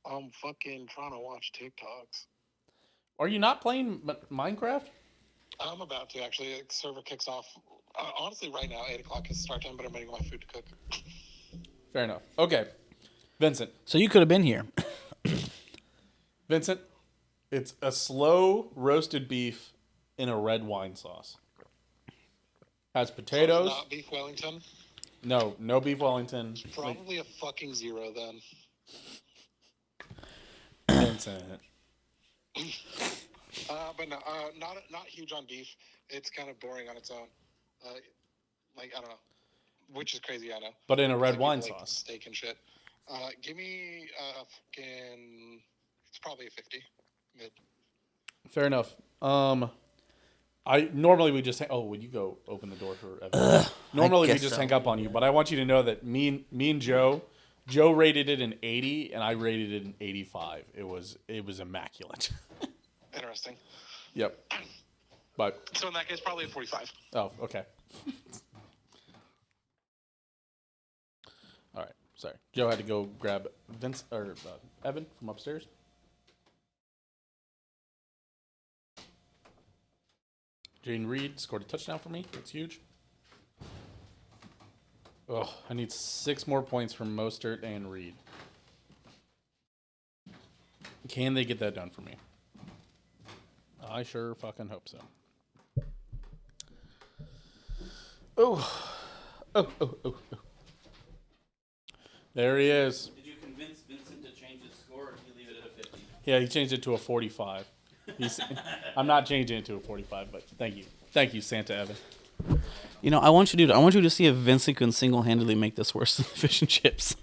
I'm fucking trying to watch TikToks. Are you not playing Minecraft? I'm about to actually. Server kicks off. Honestly, right now, 8 o'clock is start time, but I'm waiting on my food to cook. Fair enough. Okay. Vincent. So you could have been here. Vincent, it's a slow roasted beef in a red wine sauce. Has potatoes. Not beef Wellington. No beef Wellington. Probably a fucking 0 then. Vincent. But no, not huge on beef. It's kind of boring on its own. I don't know, which is crazy. I know. But in a red People wine like sauce. steak and shit. Give me fucking. It's probably a 50. Mid. Fair enough. I normally we just would you go open the door for Evan? Normally we just hang up on you, but I want you to know that me and Joe rated it an 80 and I rated it an 85. It was immaculate. Interesting. Yep. But So in that case, probably a 45. oh, okay. All right. Sorry. Joe had to go grab Evan from upstairs. Jane Reed scored a touchdown for me. That's huge. Oh, I need 6 more points from Mostert and Reed. Can they get that done for me? I sure fucking hope so. Oh. There he is. Did you convince Vincent to change his score, or did he leave it at a 50? Yeah, he changed it to a 45. I'm not changing it to a 45, but thank you, Santa Evan. You know, I want you to see if Vincent can single-handedly make this worse than fish and chips.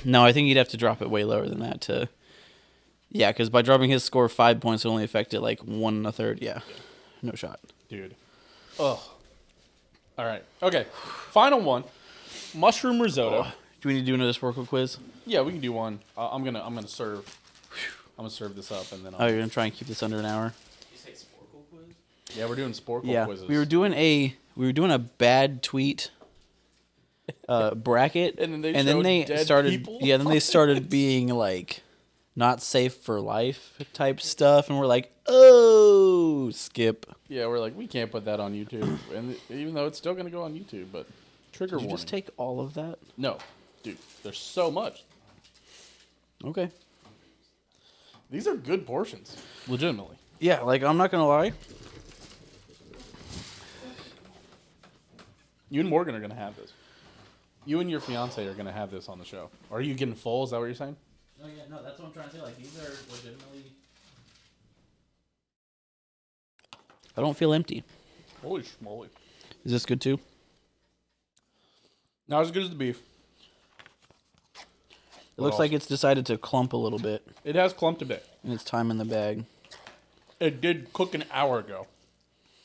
No, I think he'd have to drop it way lower than that to. Yeah, because by dropping his score 5 points, it only affected like 1 1/3. Yeah, no shot, dude. Ugh. All right. Okay. Final one. Mushroom risotto. Do we need to do another Sporcle quiz? Yeah, we can do one. I'm gonna serve. I'm gonna serve this up and then. You're gonna try and keep this under an hour. You say Sporcle quiz? Yeah, we're doing Sporcle Yeah, quizzes. we were doing a bad tweet bracket, And then then they they showed dead started. people? Yeah, then they started being like not safe for life type stuff, and we're like, oh, skip. Yeah, we're like we can't put that on YouTube, and even though it's still gonna go on YouTube, but trigger Did you warning. just take all of that? No, dude. There's so much. Okay. These are good portions, legitimately. Yeah, like I'm not gonna lie. You and Morgan are gonna have this. You and your fiance are gonna have this on the show. Are you getting full? Is that what you're saying? Oh yeah, no, that's what I'm trying to say. Like these are legitimately. I don't feel empty. Holy schmoly! Is this good too? Not as good as the beef. It looks like it's decided to clump a little bit, It has clumped a bit. and it's time in the bag. It did cook an hour ago,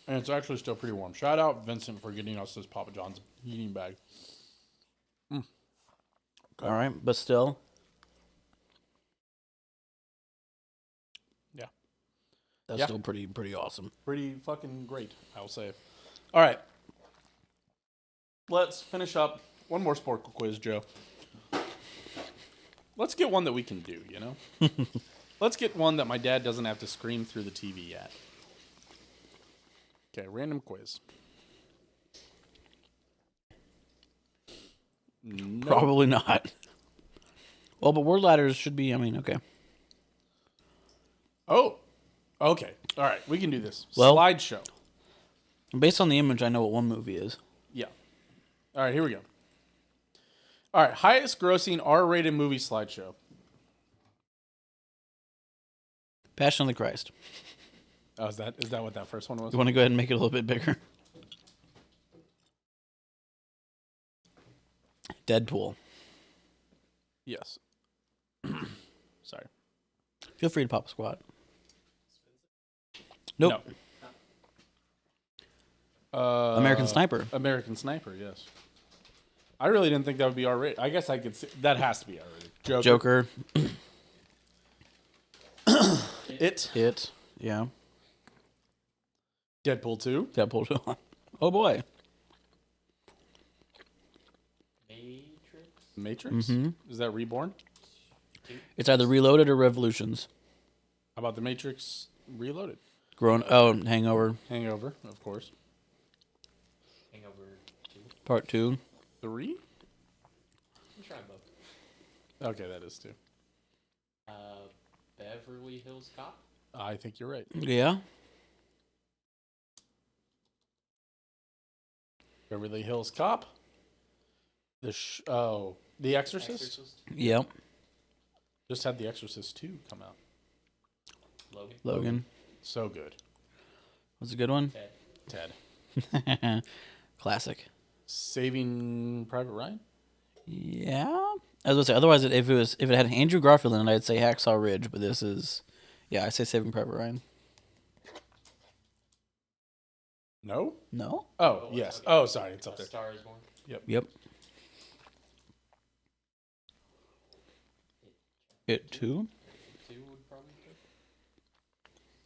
and it's actually still pretty warm. Shout out Vincent for getting us this Papa John's heating bag. All right, but still, Yeah, that's Yeah. still pretty awesome. pretty fucking great, I'll say. All right, let's finish up. One more Sporcle quiz, Joe. Let's get one that we can do, you know? Let's get one that my dad doesn't have to scream through the TV at. Okay, random quiz. No. Probably not. Well, but word ladders should be. I mean, okay. Oh, okay. All right, we can do this. Well- Slideshow. Based on the image, I know what one movie is. Yeah. All right, here we go. All right, highest grossing R-rated movie slideshow. Passion of the Christ. Oh, is that what that first one was? You want to go ahead and make it a little bit bigger? Deadpool. Yes. Sorry. Feel free to pop a squat. Nope. No. American Sniper. American Sniper, yes. I really didn't think that would be R-rated. I guess I could see. That has to be R-rated. Joker. It. Yeah. Deadpool 2. Deadpool 2. Oh, boy. Matrix? Mm-hmm. Is that Reborn? It's either Reloaded or Revolutions. How about The Matrix Reloaded? Hangover. Hangover, of course. Hangover 2. Part 2. 3? I'm trying both. Okay, that is 2. Beverly Hills Cop. I think you're right. Yeah. Beverly Hills Cop. The Exorcist? Yep. Just had The Exorcist 2 come out. Logan. So good. Was a good one. Ted. Classic. Saving Private Ryan? Yeah. I was gonna say, otherwise, if it had Andrew Garfield in it, I'd say Hacksaw Ridge, but this is, yeah, I say Saving Private Ryan. No? No? Oh, yes. Oh, sorry. It's up there. Star is Born. Yep. It 2? 2 would probably be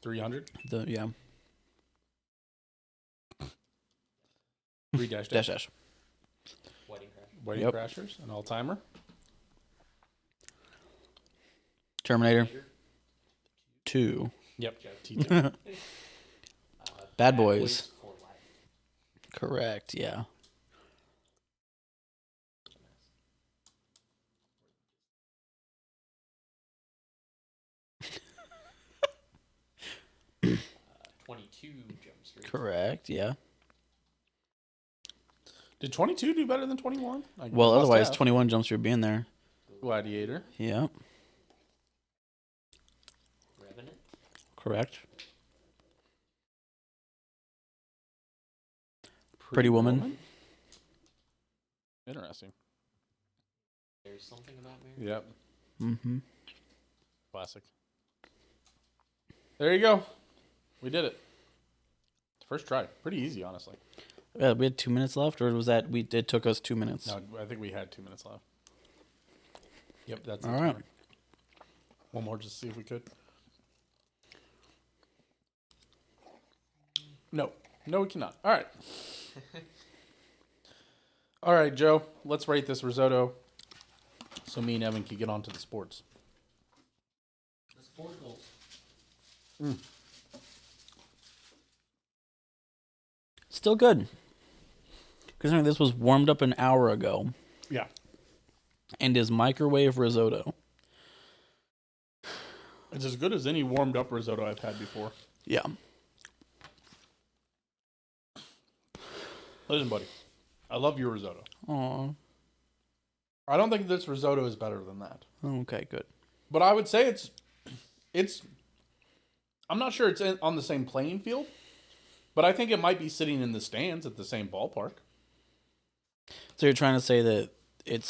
300? Yeah. 3 dash Dash dash. Wedding Crash. Wedding Yep. Crashers? An all-timer? Terminator 2. Yep. T2. Bad Boys. for Life. Correct, yeah. Uh, 22 Jump Street. Correct, yeah. Did 22 do better than 21? Well, otherwise, 21 Jump Street being there. Gladiator. Yeah. Revenant. Correct. Pretty Woman. Interesting. There's Something About Mary. Yep. Mm-hmm. Classic. There you go. We did it. First try. Pretty easy, honestly. Yeah, we had 2 minutes left, or was that it took us 2 minutes? No, I think we had 2 minutes left. Yep, that's All it. right. One more just to see if we could. No, we cannot. All right. All right, Joe. Let's rate this risotto so me and Evan can get on to the sports. The Sporcle. Still good. Considering this was warmed up an hour ago Yeah. and is microwave risotto. It's as good as any warmed up risotto I've had before. Yeah. Listen, buddy. I love your risotto. Aw. I don't think this risotto is better than that. Okay, good. But I would say it's I'm not sure it's on the same playing field, but I think it might be sitting in the stands at the same ballpark. So you're trying to say that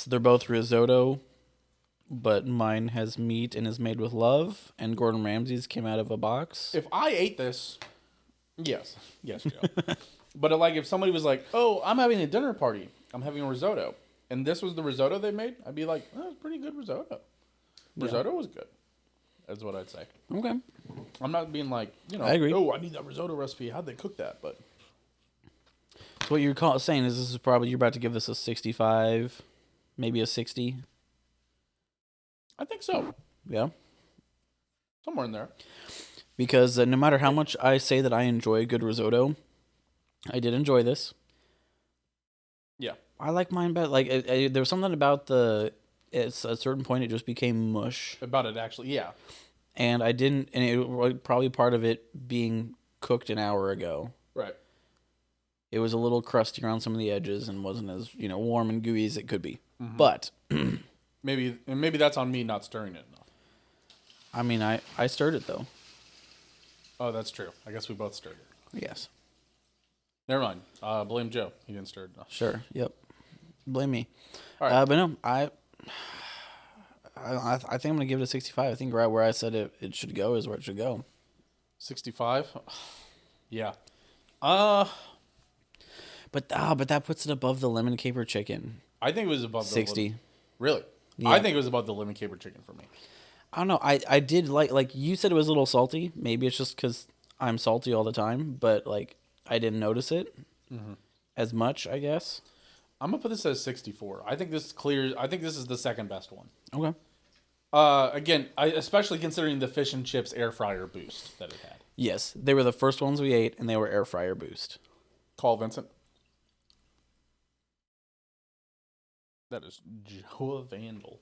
they're both risotto, but mine has meat and is made with love, and Gordon Ramsay's came out of a box? If I ate this, yes, Joe. But like if somebody was like, "Oh, I'm having a dinner party. I'm having a risotto," and this was the risotto they made, I'd be like, "Oh, it's pretty good risotto." Risotto was good. That's what I'd say. Okay. I'm not being like, I agree. "Oh, I need that risotto recipe. How'd they cook that?" But So what you're saying is this is probably, you're about to give this a 65, maybe a 60? I think so. Yeah. Somewhere in there. Because no matter how much I say that I enjoy good risotto, I did enjoy this. Yeah. I like mine better. Like there was something about at a certain point it just became mush, About it actually, yeah. and I didn't. And it was probably part of it being cooked an hour ago. Right. It was a little crusty around some of the edges and wasn't as warm and gooey as it could be. But Maybe that's on me not stirring it enough. I mean, I stirred it though. Oh, that's true. I guess we both stirred it. Yes. Never mind. Blame Joe. He didn't stir it enough. Sure. Yep. Blame me. All right. But no, I think I'm gonna give it a 65. I think right where I said it should go is where it should go. 65. Yeah. But that puts it above the lemon caper chicken. I think it was above 60. Really? Yeah. I think it was above the lemon caper chicken for me. I don't know. I did like you said it was a little salty. Maybe it's just because I'm salty all the time, but like I didn't notice it as much. I guess. I'm gonna put this as 64. I think this clears. I think this is the second best one. Okay. Again, especially considering the fish and chips air fryer boost that it had. Yes, they were the first ones we ate, and they were air fryer boost. Call Vincent. That is Joe Vandal.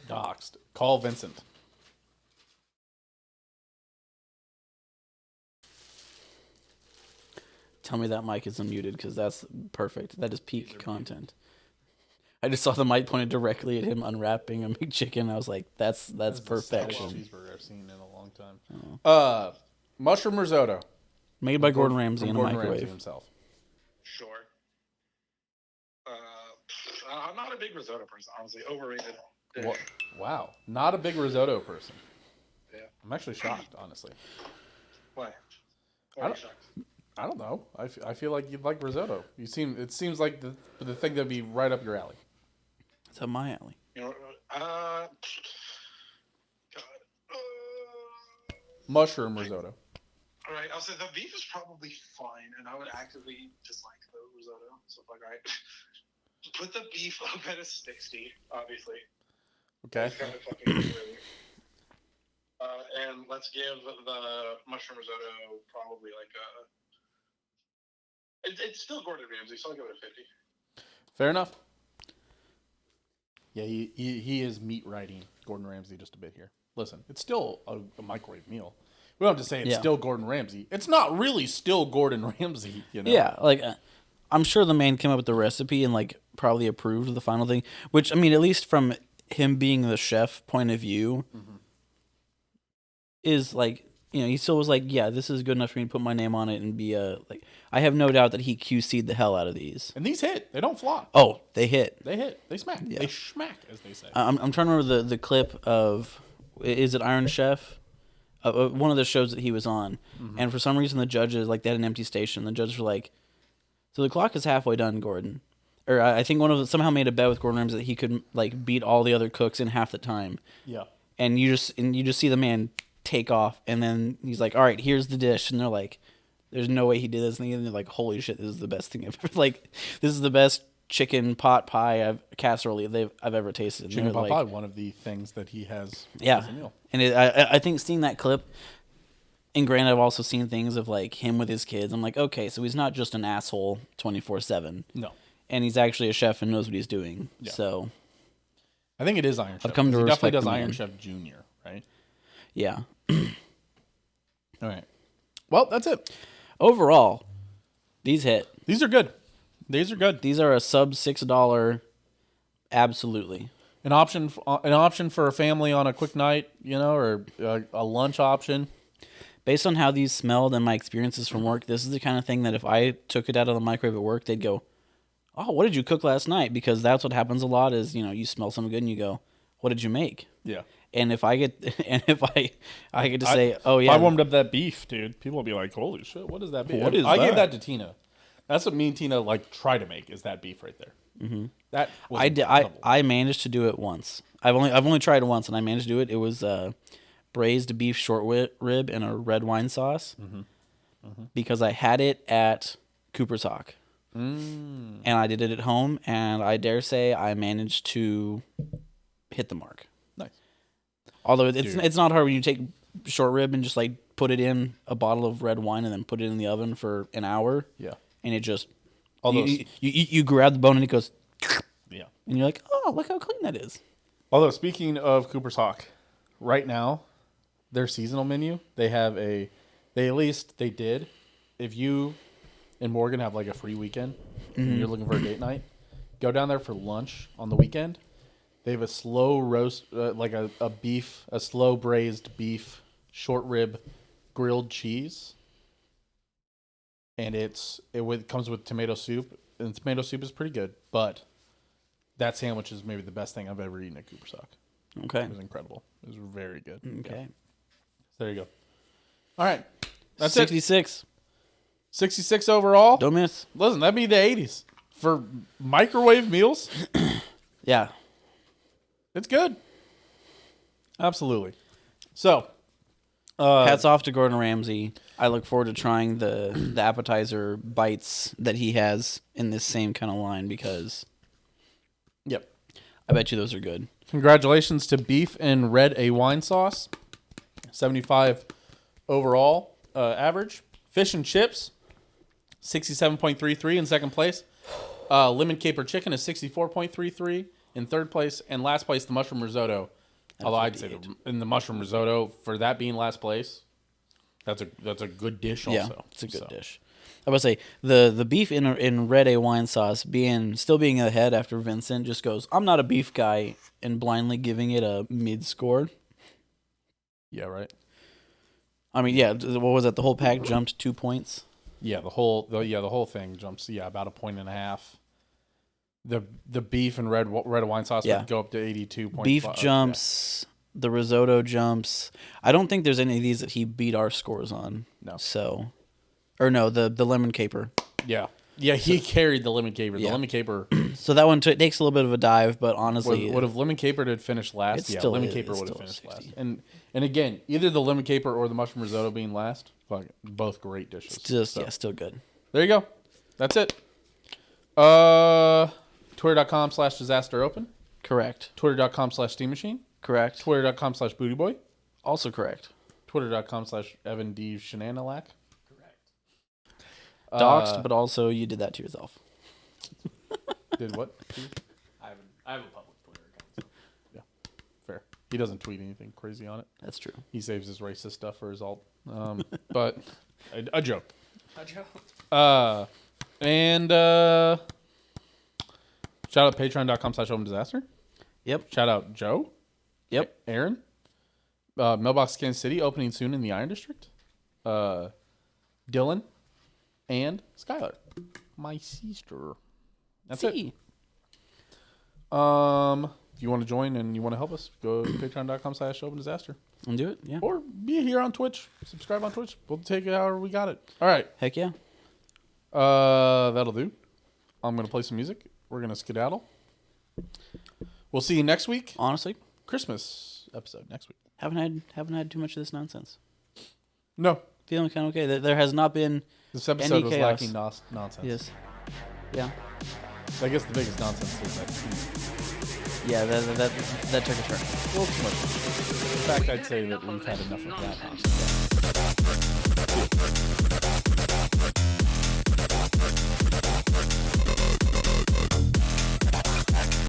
Doxed. Call Vincent. Tell me that mic is unmuted because that's perfect. That is peak content. I just saw the mic pointed directly at him unwrapping a McChicken. I was like, that's perfection. The cheeseburger I've seen in a long time. Mushroom risotto. Made by Gordon Ramsey in a Gordon microwave. Ramsay himself. Sure. I'm not a big risotto person, honestly. Overrated dish. Wow. Not a big risotto person. Yeah. I'm actually shocked, honestly. Why? I don't know. I feel like you'd like risotto. It seems like the thing that'd be right up your alley. It's up my alley. You know, God. Mushroom risotto. All right, I'll say the beef is probably fine, and I would actively dislike the risotto. So, like, all right, put the beef up at a 60, obviously. Okay. It's kind of fucking really. And let's give the mushroom risotto probably like a. It's still Gordon Ramsay, so I'll give it a 50. Fair enough. Yeah, he is meat writing Gordon Ramsay just a bit here. Listen, it's still a microwave meal. We don't have to say it's still Gordon Ramsay. It's not really still Gordon Ramsay, you know? Yeah, like I'm sure the man came up with the recipe and like probably approved the final thing. Which I mean, at least from him being the chef point of view, is like he still was like, yeah, this is good enough for me to put my name on it and be like. I have no doubt that he QC'd the hell out of these. And these hit. They don't flop. Oh, they hit. They hit. They smack. Yeah. They schmack, as they say. I'm trying to remember the clip of, is it Iron Chef? One of the shows that he was on. And for some reason the judges, like they had an empty station. The judges were like, so the clock is halfway done, Gordon. Or I think one of them somehow made a bet with Gordon Ramsay that he could like beat all the other cooks in half the time. Yeah. And you just see the man take off, and then he's like, all right, here's the dish. And they're like, there's no way he did this. And they're like, holy shit, this is the best thing ever. Like, this is the best chicken pot pie casserole I've ever tasted. Chicken pot pie, one of the things that he has as a meal. And I think seeing that clip, and granted, I've also seen things of like him with his kids. I'm like, okay, so he's not just an asshole 24/7. No. And he's actually a chef and knows what he's doing. Yeah. So I think it is Iron Chef. I've come to he respect definitely does the Iron man. Chef Junior, right? Yeah. All right. Well, that's it. Overall, these hit. These are good. These are good. These are a sub $6. Absolutely. An option for a family on a quick night, or a lunch option. Based on how these smelled and my experiences from work, this is the kind of thing that if I took it out of the microwave at work, they'd go, oh, what did you cook last night? Because that's what happens a lot is, you smell something good and you go, what did you make? Yeah. And if I get to say, oh yeah, if I warmed up that beef, dude, people will be like, holy shit, what is that beef? What is I that? gave that to Tina. That's what me and Tina try to make is that beef right there. Mm-hmm. That was I managed to do it once. I've only tried it once and I managed to do it. It was braised beef short rib in a red wine sauce because I had it at Cooper's Hawk. And I did it at home, and I dare say I managed to hit the mark. Nice. Although it's not hard when you take short rib and just like put it in a bottle of red wine and then put it in the oven for an hour. Yeah. And it just you grab the bone and it goes. Yeah. And you're like, oh, look how clean that is. Although speaking of Cooper's Hawk, right now, their seasonal menu, they did. If you and Morgan have like a free weekend and you're looking for a date night, go down there for lunch on the weekend. They have a slow roast, like a slow braised beef, short rib, grilled cheese. And it comes with tomato soup. And tomato soup is pretty good, but that sandwich is maybe the best thing I've ever eaten at Cooper's Hawk. Okay. It was incredible. It was very good. Okay. Yeah. There you go. All right. That's 66. it. 66 overall. Don't miss. Listen, that'd be the 80s. For microwave meals, Yeah. it's good. Absolutely. So, Hats off to Gordon Ramsay. I look forward to trying the appetizer bites that he has in this same kind of line because yep. I bet you those are good. Congratulations to Beef and Red A Wine Sauce. 75 overall average. Fish and Chips, 67.33 in second place. Lemon Caper Chicken is 64.33 in third place. And last place, the Mushroom Risotto. Although I'd say in the Mushroom Risotto, for that being last place, that's a good dish also. Yeah, it's a good dish. I would say the beef in Red A Wine Sauce still being ahead after Vincent just goes, I'm not a beef guy, and blindly giving it a mid score. Yeah, right. I mean, yeah, what was that? The whole pack jumped 2 points. Yeah, the whole thing jumps about 1.5 points. The beef and red wine sauce would go up to 82.5. Beef jumps, the risotto jumps. I don't think there's any of these that he beat our scores on. No. So, or no, the lemon caper. Yeah. Yeah, he carried the lemon caper. The lemon caper. So that one takes a little bit of a dive, but honestly, would have lemon caper had finished last. Yeah, lemon caper would have finished last. And again, either the lemon caper or the mushroom risotto being last, both great dishes. Still good. There you go. That's it. Twitter.com/disasteropen. Correct. Twitter.com/steammachine. Correct. Twitter.com/bootyboy. Also correct. Twitter.com/EvanDShenanalac. Doxed, but also you did that to yourself. Did what? I have a public Twitter account. So. Yeah, fair. He doesn't tweet anything crazy on it. That's true. He saves his racist stuff for his alt. But a joke. A joke. And shout out patreon.com/opendisaster. Yep. Shout out Joe. Yep. Aaron. Mailbox Kansas City opening soon in the Iron District. Dylan. And Skylar, my sister. That's it. If you want to join and you want to help us, go to patreon.com/opendisaster. And do it, yeah. Or be here on Twitch. Subscribe on Twitch. We'll take it however we got it. All right. Heck yeah. That'll do. I'm going to play some music. We're going to skedaddle. We'll see you next week. Honestly, Christmas episode next week. haven't had too much of this nonsense. No. Feeling kind of okay. There has not been This episode any was chaos. lacking nonsense. Yes. Yeah. I guess the biggest nonsense is that Yeah, that took a turn. a little too much. In fact, I'd say that we've had enough of that nonsense.